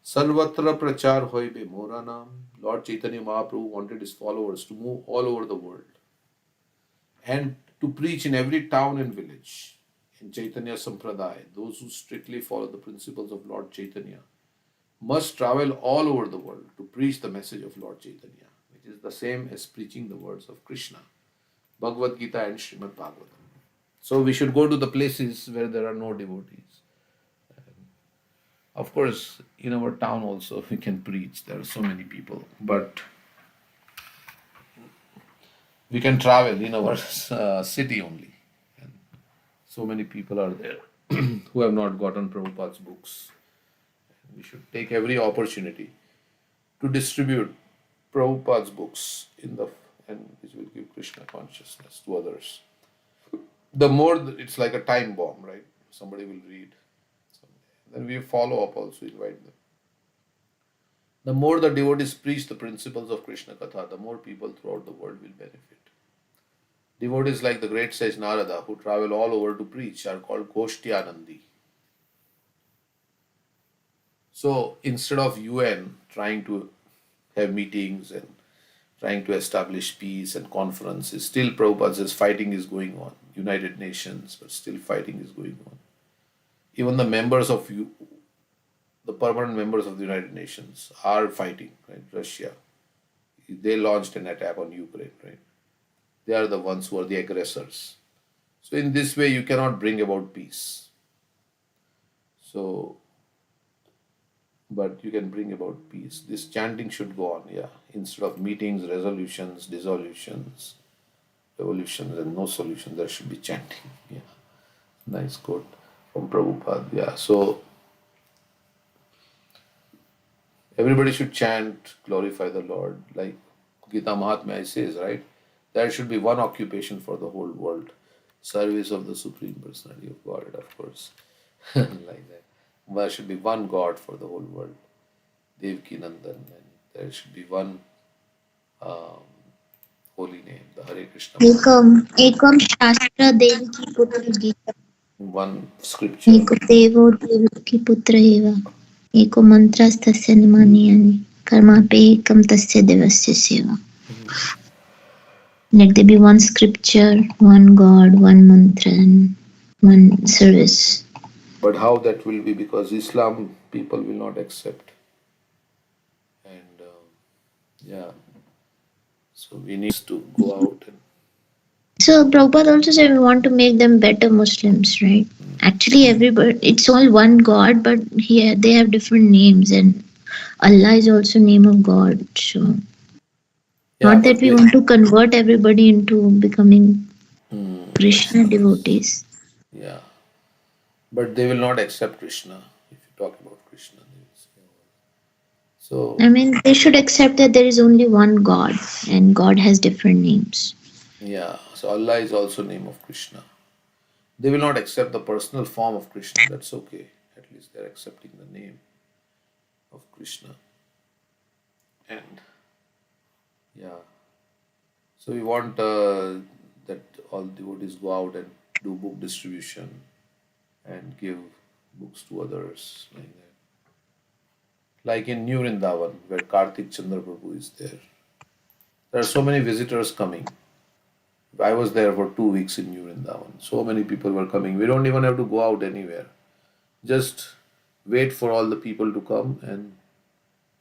Speaker 1: sarvatra prachar hoibe moranam. Lord Chaitanya Mahaprabhu wanted his followers to move all over the world and to preach in every town and village. In Chaitanya Sampradaya, those who strictly follow the principles of Lord Chaitanya must travel all over the world to preach the message of Lord Chaitanya, which is the same as preaching the words of Krishna, Bhagavad Gita and Srimad Bhagavatam. So we should go to the places where there are no devotees. Of course, in our town also we can preach. There are so many people, but we can travel in our city only. And so many people are there who have not gotten Prabhupada's books. We should take every opportunity to distribute Prabhupada's books in the and which will give Krishna consciousness to others. The more it's like a time bomb, right? Somebody will read, then we follow up also, invite them. The more the devotees preach the principles of Krishna Katha, the more people throughout the world will benefit. Devotees like the great sage Narada, who travel all over to preach, are called Goshtyanandi. So instead of UN trying to have meetings and trying to establish peace and conferences, still Prabhupada says fighting is going on. United Nations, but still fighting is going on. Even the members of the permanent members of the United Nations are fighting, right? Russia. They launched an attack on Ukraine, right? They are the ones who are the aggressors. So in this way, you cannot bring about peace. So, but you can bring about peace. This chanting should go on, yeah. Instead of meetings, resolutions, dissolutions, revolutions, and no solution, there should be chanting. Yeah, nice quote from Prabhupada. Yeah, so everybody should chant, glorify the Lord, like Gita Mahatmya says, right? There should be one occupation for the whole world, service of the Supreme Personality of God, of course, like that. There should be one God for the whole world, Devki Nandan, and there should be one um, holy name, the Hare Krishna mantra,
Speaker 4: एकम एकम शास्त्र देवकी पुत्र Gita
Speaker 1: one scripture.
Speaker 4: एको देवो देवकी पुत्र एव एको मंत्रस्तस्य नमामि कर्मापि एकम तस्य देवस्य सेवा. Let there be one scripture, one God, one mantra, and one service.
Speaker 1: But how that will be, because Islam people will not accept. And yeah, so we need to go out and
Speaker 4: So Prabhupada also said we want to make them better Muslims, right? Actually, everybody, it's all one God, but here they have different names, and Allah is also name of God. So
Speaker 1: yeah,
Speaker 4: not that
Speaker 1: but
Speaker 4: we
Speaker 1: they,
Speaker 4: want to convert everybody into becoming
Speaker 1: yes,
Speaker 4: Krishna devotees.
Speaker 1: yeah, but they will not accept Krishna if you talk about Krishna. They will say, "Oh." So
Speaker 4: I mean, they should accept that there is only one God, and God has different names.
Speaker 1: yeah, so Allah is also name of Krishna. They will not accept the personal form of Krishna. That's okay. At least they're accepting the name of Krishna. And yeah, so we want that all devotees go out and do book distribution and give books to others like that. Like in New Vrindavan, where Kartik Chandra Prabhu is there. There are so many visitors coming. I was there for 2 weeks in New Vrindavan. So many people were coming. We don't even have to go out anywhere. Just wait for all the people to come and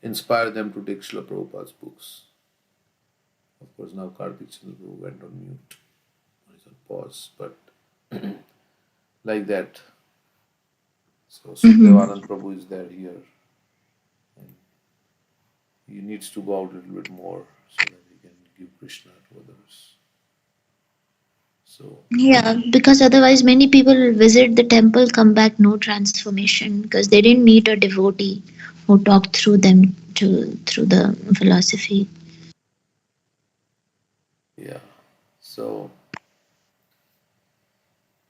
Speaker 1: inspire them to take Srila Prabhupada's books. Of course, now Kartik Chandra Prabhu went on mute. He's on pause, but like that. So Sukhdevanand Prabhu is there here. And he needs to go out a little bit more so that he can give Krishna to others. So
Speaker 4: Yeah, because otherwise many people will visit the temple, come back no transformation because they didn't meet a devotee who talked through them through the philosophy.
Speaker 1: yeah. So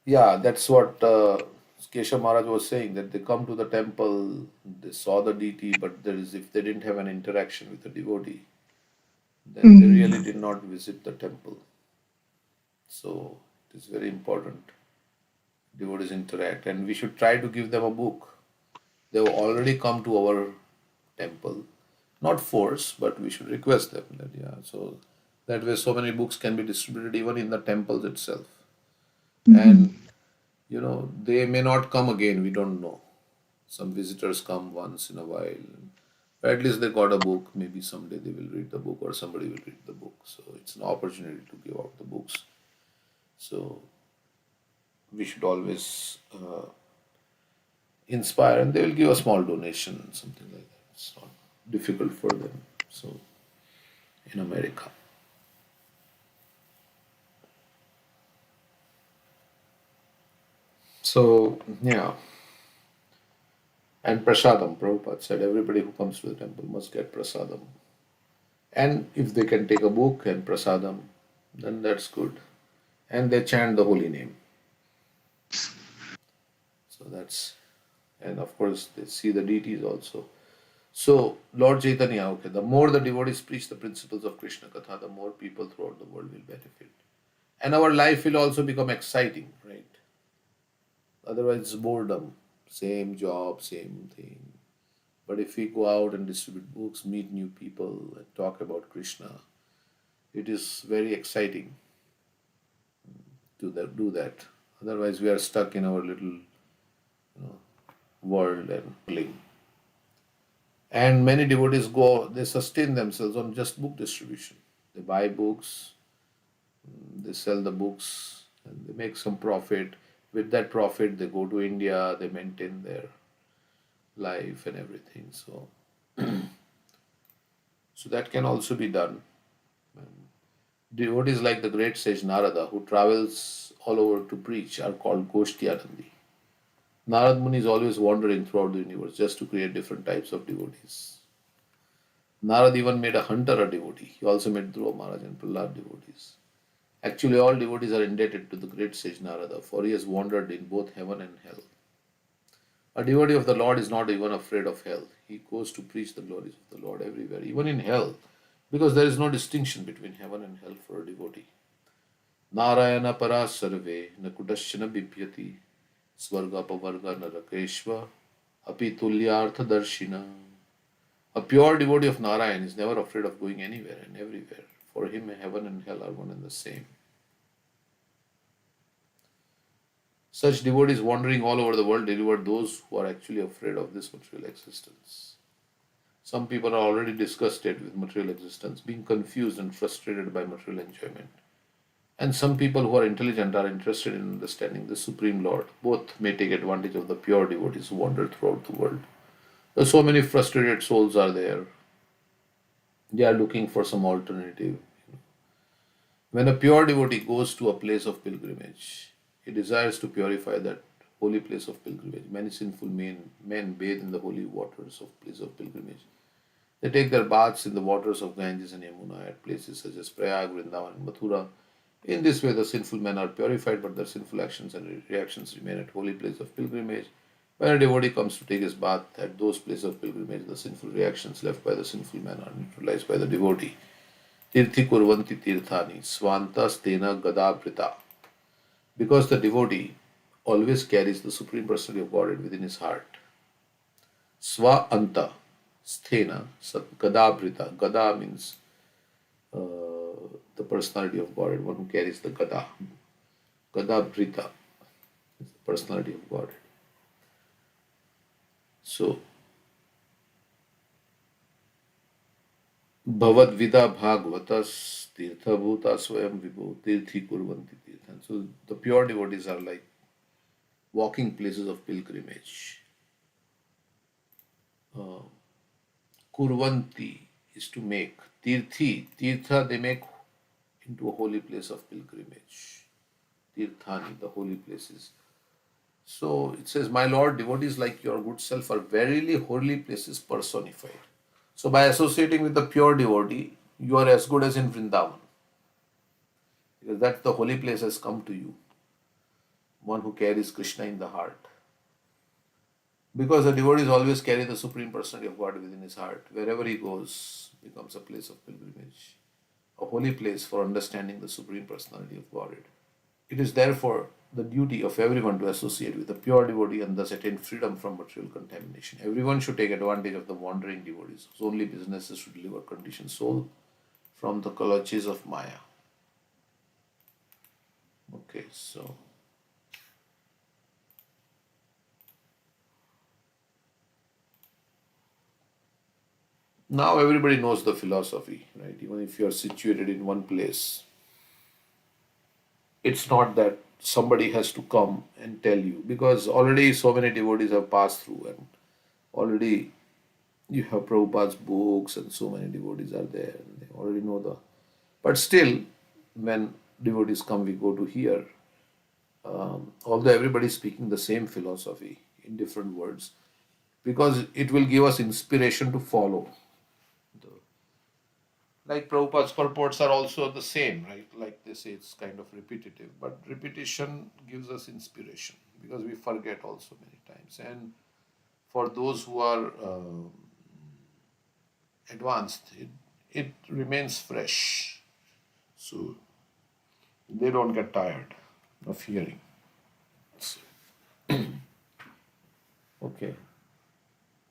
Speaker 1: yeah, that's what Keshav Maharaj was saying, that they come to the temple, they saw the deity, but there is, if they didn't have an interaction with the devotee, then they really did not visit the temple. So it is very important devotees interact, and we should try to give them a book. They have already come to our temple, not force, but we should request them that, yeah. So that way, so many books can be distributed even in the temples itself, and they may not come again. We don't know. Some visitors come once in a while. But at least they got a book. Maybe someday they will read the book or somebody will read the book. So it's an opportunity to give out the books. So we should always inspire, and they will give a small donation, something like that. It's not difficult for them. So in America. So yeah. And prasadam, Prabhupada said, everybody who comes to the temple must get prasadam. And if they can take a book and prasadam, then that's good. And they chant the holy name. So that's, and of course they see the deities also. So Lord Chaitanya, okay, the more the devotees preach the principles of Krishna Katha, the more people throughout the world will benefit. And our life will also become exciting, right? Otherwise it's boredom, same job, same thing. But if we go out and distribute books, meet new people, and talk about Krishna, it is very exciting to do that. Otherwise, we are stuck in our little world and living. And many devotees go, they sustain themselves on just book distribution. They buy books, they sell the books, and they make some profit. With that profit, they go to India, they maintain their life and everything. So that can also be done. Devotees like the great sage Narada, who travels all over to preach, are called Goshtyanandi. Narad Muni is always wandering throughout the universe just to create different types of devotees. Narad even made a hunter a devotee. He also made Dhruva Maharaj and Prahlad devotees. Actually, all devotees are indebted to the great sage Narada, for he has wandered in both heaven and hell. A devotee of the Lord is not even afraid of hell. He goes to preach the glories of the Lord everywhere, even in hell, because there is no distinction between heaven and hell for a devotee. Narayana para sarve na kudashana bibhyati svarga pavarga narakeshva api tulyartha darshina. A pure devotee of Narayan is never afraid of going anywhere and everywhere. For him, heaven and hell are one and the same. Such devotees wandering all over the world deliver those who are actually afraid of this material existence. Some people are already disgusted with material existence, being confused and frustrated by material enjoyment. And some people who are intelligent are interested in understanding the Supreme Lord. Both may take advantage of the pure devotees who wander throughout the world. So many frustrated souls are there. They are looking for some alternative. When a pure devotee goes to a place of pilgrimage, he desires to purify that holy place of pilgrimage. Many sinful men bathe in the holy waters of place of pilgrimage. They take their baths in the waters of Ganges and Yamuna at places such as Prayag, Vrindavan, and Mathura. In this way, the sinful men are purified, but their sinful actions and reactions remain at holy place of pilgrimage. When a devotee comes to take his bath at those places of pilgrimage, the sinful reactions left by the sinful man are neutralized by the devotee. Tirthi kurvanti tirthani svantas tena gadabrita. Because the devotee always carries the Supreme Personality of Godhead within his heart. Sva anta sthena gadabrita. Gada means the personality of Godhead, one who carries the Gada. Gadabrita is the personality of Godhead. So, Bhavad Vida Bhagavatas Tirtha Bhuta Swayam Vibhu Tirthi Kurvanti Tirthan. So, the pure devotees are like walking places of pilgrimage. Kurvanti is to make. Tirtha they make into a holy place of pilgrimage. Tirthani, the holy places. So it says, my Lord, devotees like your good self are verily holy places personified. So by associating with the pure devotee, you are as good as in Vrindavan. Because that the holy place has come to you. One who carries Krishna in the heart. Because the devotees always carry the Supreme Personality of God within his heart. Wherever he goes, becomes a place of pilgrimage. A holy place for understanding the Supreme Personality of Godhead. It is therefore the duty of everyone to associate with a pure devotee and thus attain freedom from material contamination. Everyone should take advantage of the wandering devotees, whose only business is to deliver conditioned soul from the clutches of Maya. Okay, so now everybody knows the philosophy, right? Even if you are situated in one place, it's not that somebody has to come and tell you, because already so many devotees have passed through and already you have Prabhupada's books and so many devotees are there and they already know the. But still, when devotees come, we go to hear. Although everybody is speaking the same philosophy in different words, because it will give us inspiration to follow. Like Prabhupada's purports are also the same, right? Like they say, it's kind of repetitive, but repetition gives us inspiration because we forget also many times. And for those who are advanced, it remains fresh. So they don't get tired of hearing. So, okay.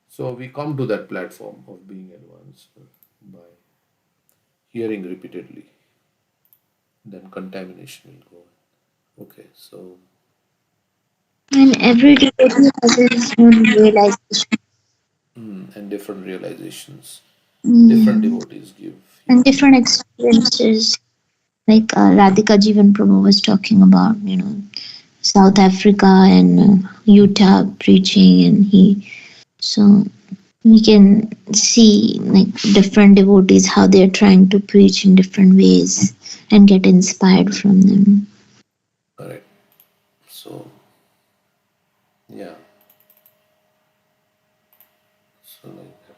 Speaker 1: So we come to that platform of being advanced by hearing repeatedly. Then contamination will go. Okay, so
Speaker 4: And every devotee has his own realization.
Speaker 1: and different realizations, different
Speaker 4: Yeah.
Speaker 1: devotees give
Speaker 4: And
Speaker 1: unique.
Speaker 4: different experiences. Like Radhika Jivan Prabhu was talking about, South Africa and Utah preaching, and so we can see like different devotees how they are trying to preach in different ways and get inspired from them.
Speaker 1: Correct. So yeah. So like that.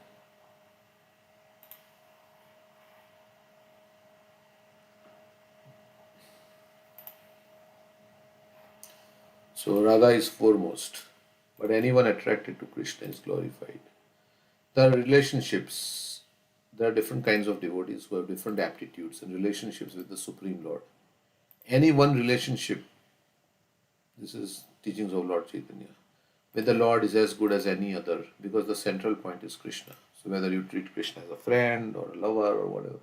Speaker 1: So Radha is foremost, but anyone attracted to Krishna is glorified. There are relationships. There are different kinds of devotees who have different aptitudes and relationships with the Supreme Lord. Any one relationship, this is teachings of Lord Chaitanya, with the Lord is as good as any other because the central point is Krishna. So whether you treat Krishna as a friend or a lover or whatever,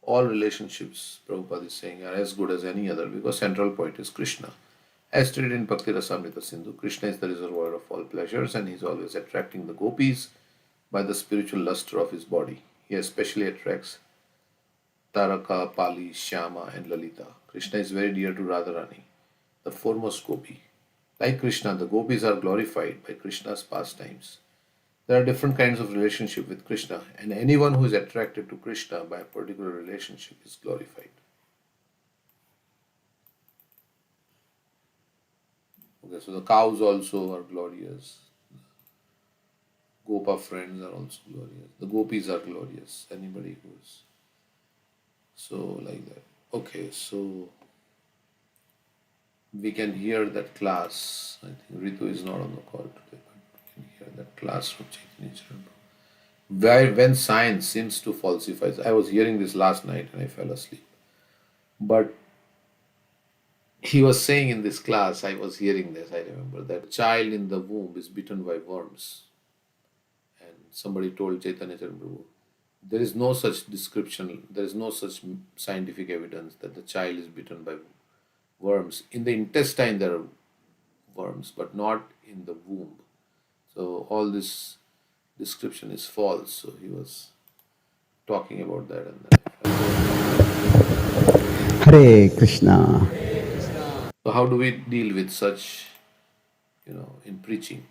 Speaker 1: all relationships, Prabhupada is saying, are as good as any other because central point is Krishna. As stated in Bhakti Rasamrita Sindhu, Krishna is the reservoir of all pleasures and he is always attracting the gopis by the spiritual luster of his body. He especially attracts Taraka, Pali, Shyama, and Lalita. Krishna is very dear to Radharani, the foremost gopi. Like Krishna, the gopis are glorified by Krishna's pastimes. There are different kinds of relationship with Krishna, and anyone who is attracted to Krishna by a particular relationship is glorified. Okay, so the cows also are glorious. Gopa friends are also glorious. The gopis are glorious. Anybody who's so like that. Okay, so we can hear that class. I think Ritu is not on the call today, but we can hear that class from Chaitanya Charan. Where when science seems to falsify. I was hearing this last night and I fell asleep. But he was saying in this class, I was hearing this, I remember, that a child in the womb is bitten by worms. And somebody told Chaitanya Charan Prabhu, there is no such description, there is no such scientific evidence that the child is bitten by worms. In the intestine, there are worms, but not in the womb. So all this description is false. So he was talking about that, and then I felt.
Speaker 5: Hare Krishna.
Speaker 1: So how do we deal with such, in preaching?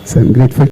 Speaker 5: So I'm grateful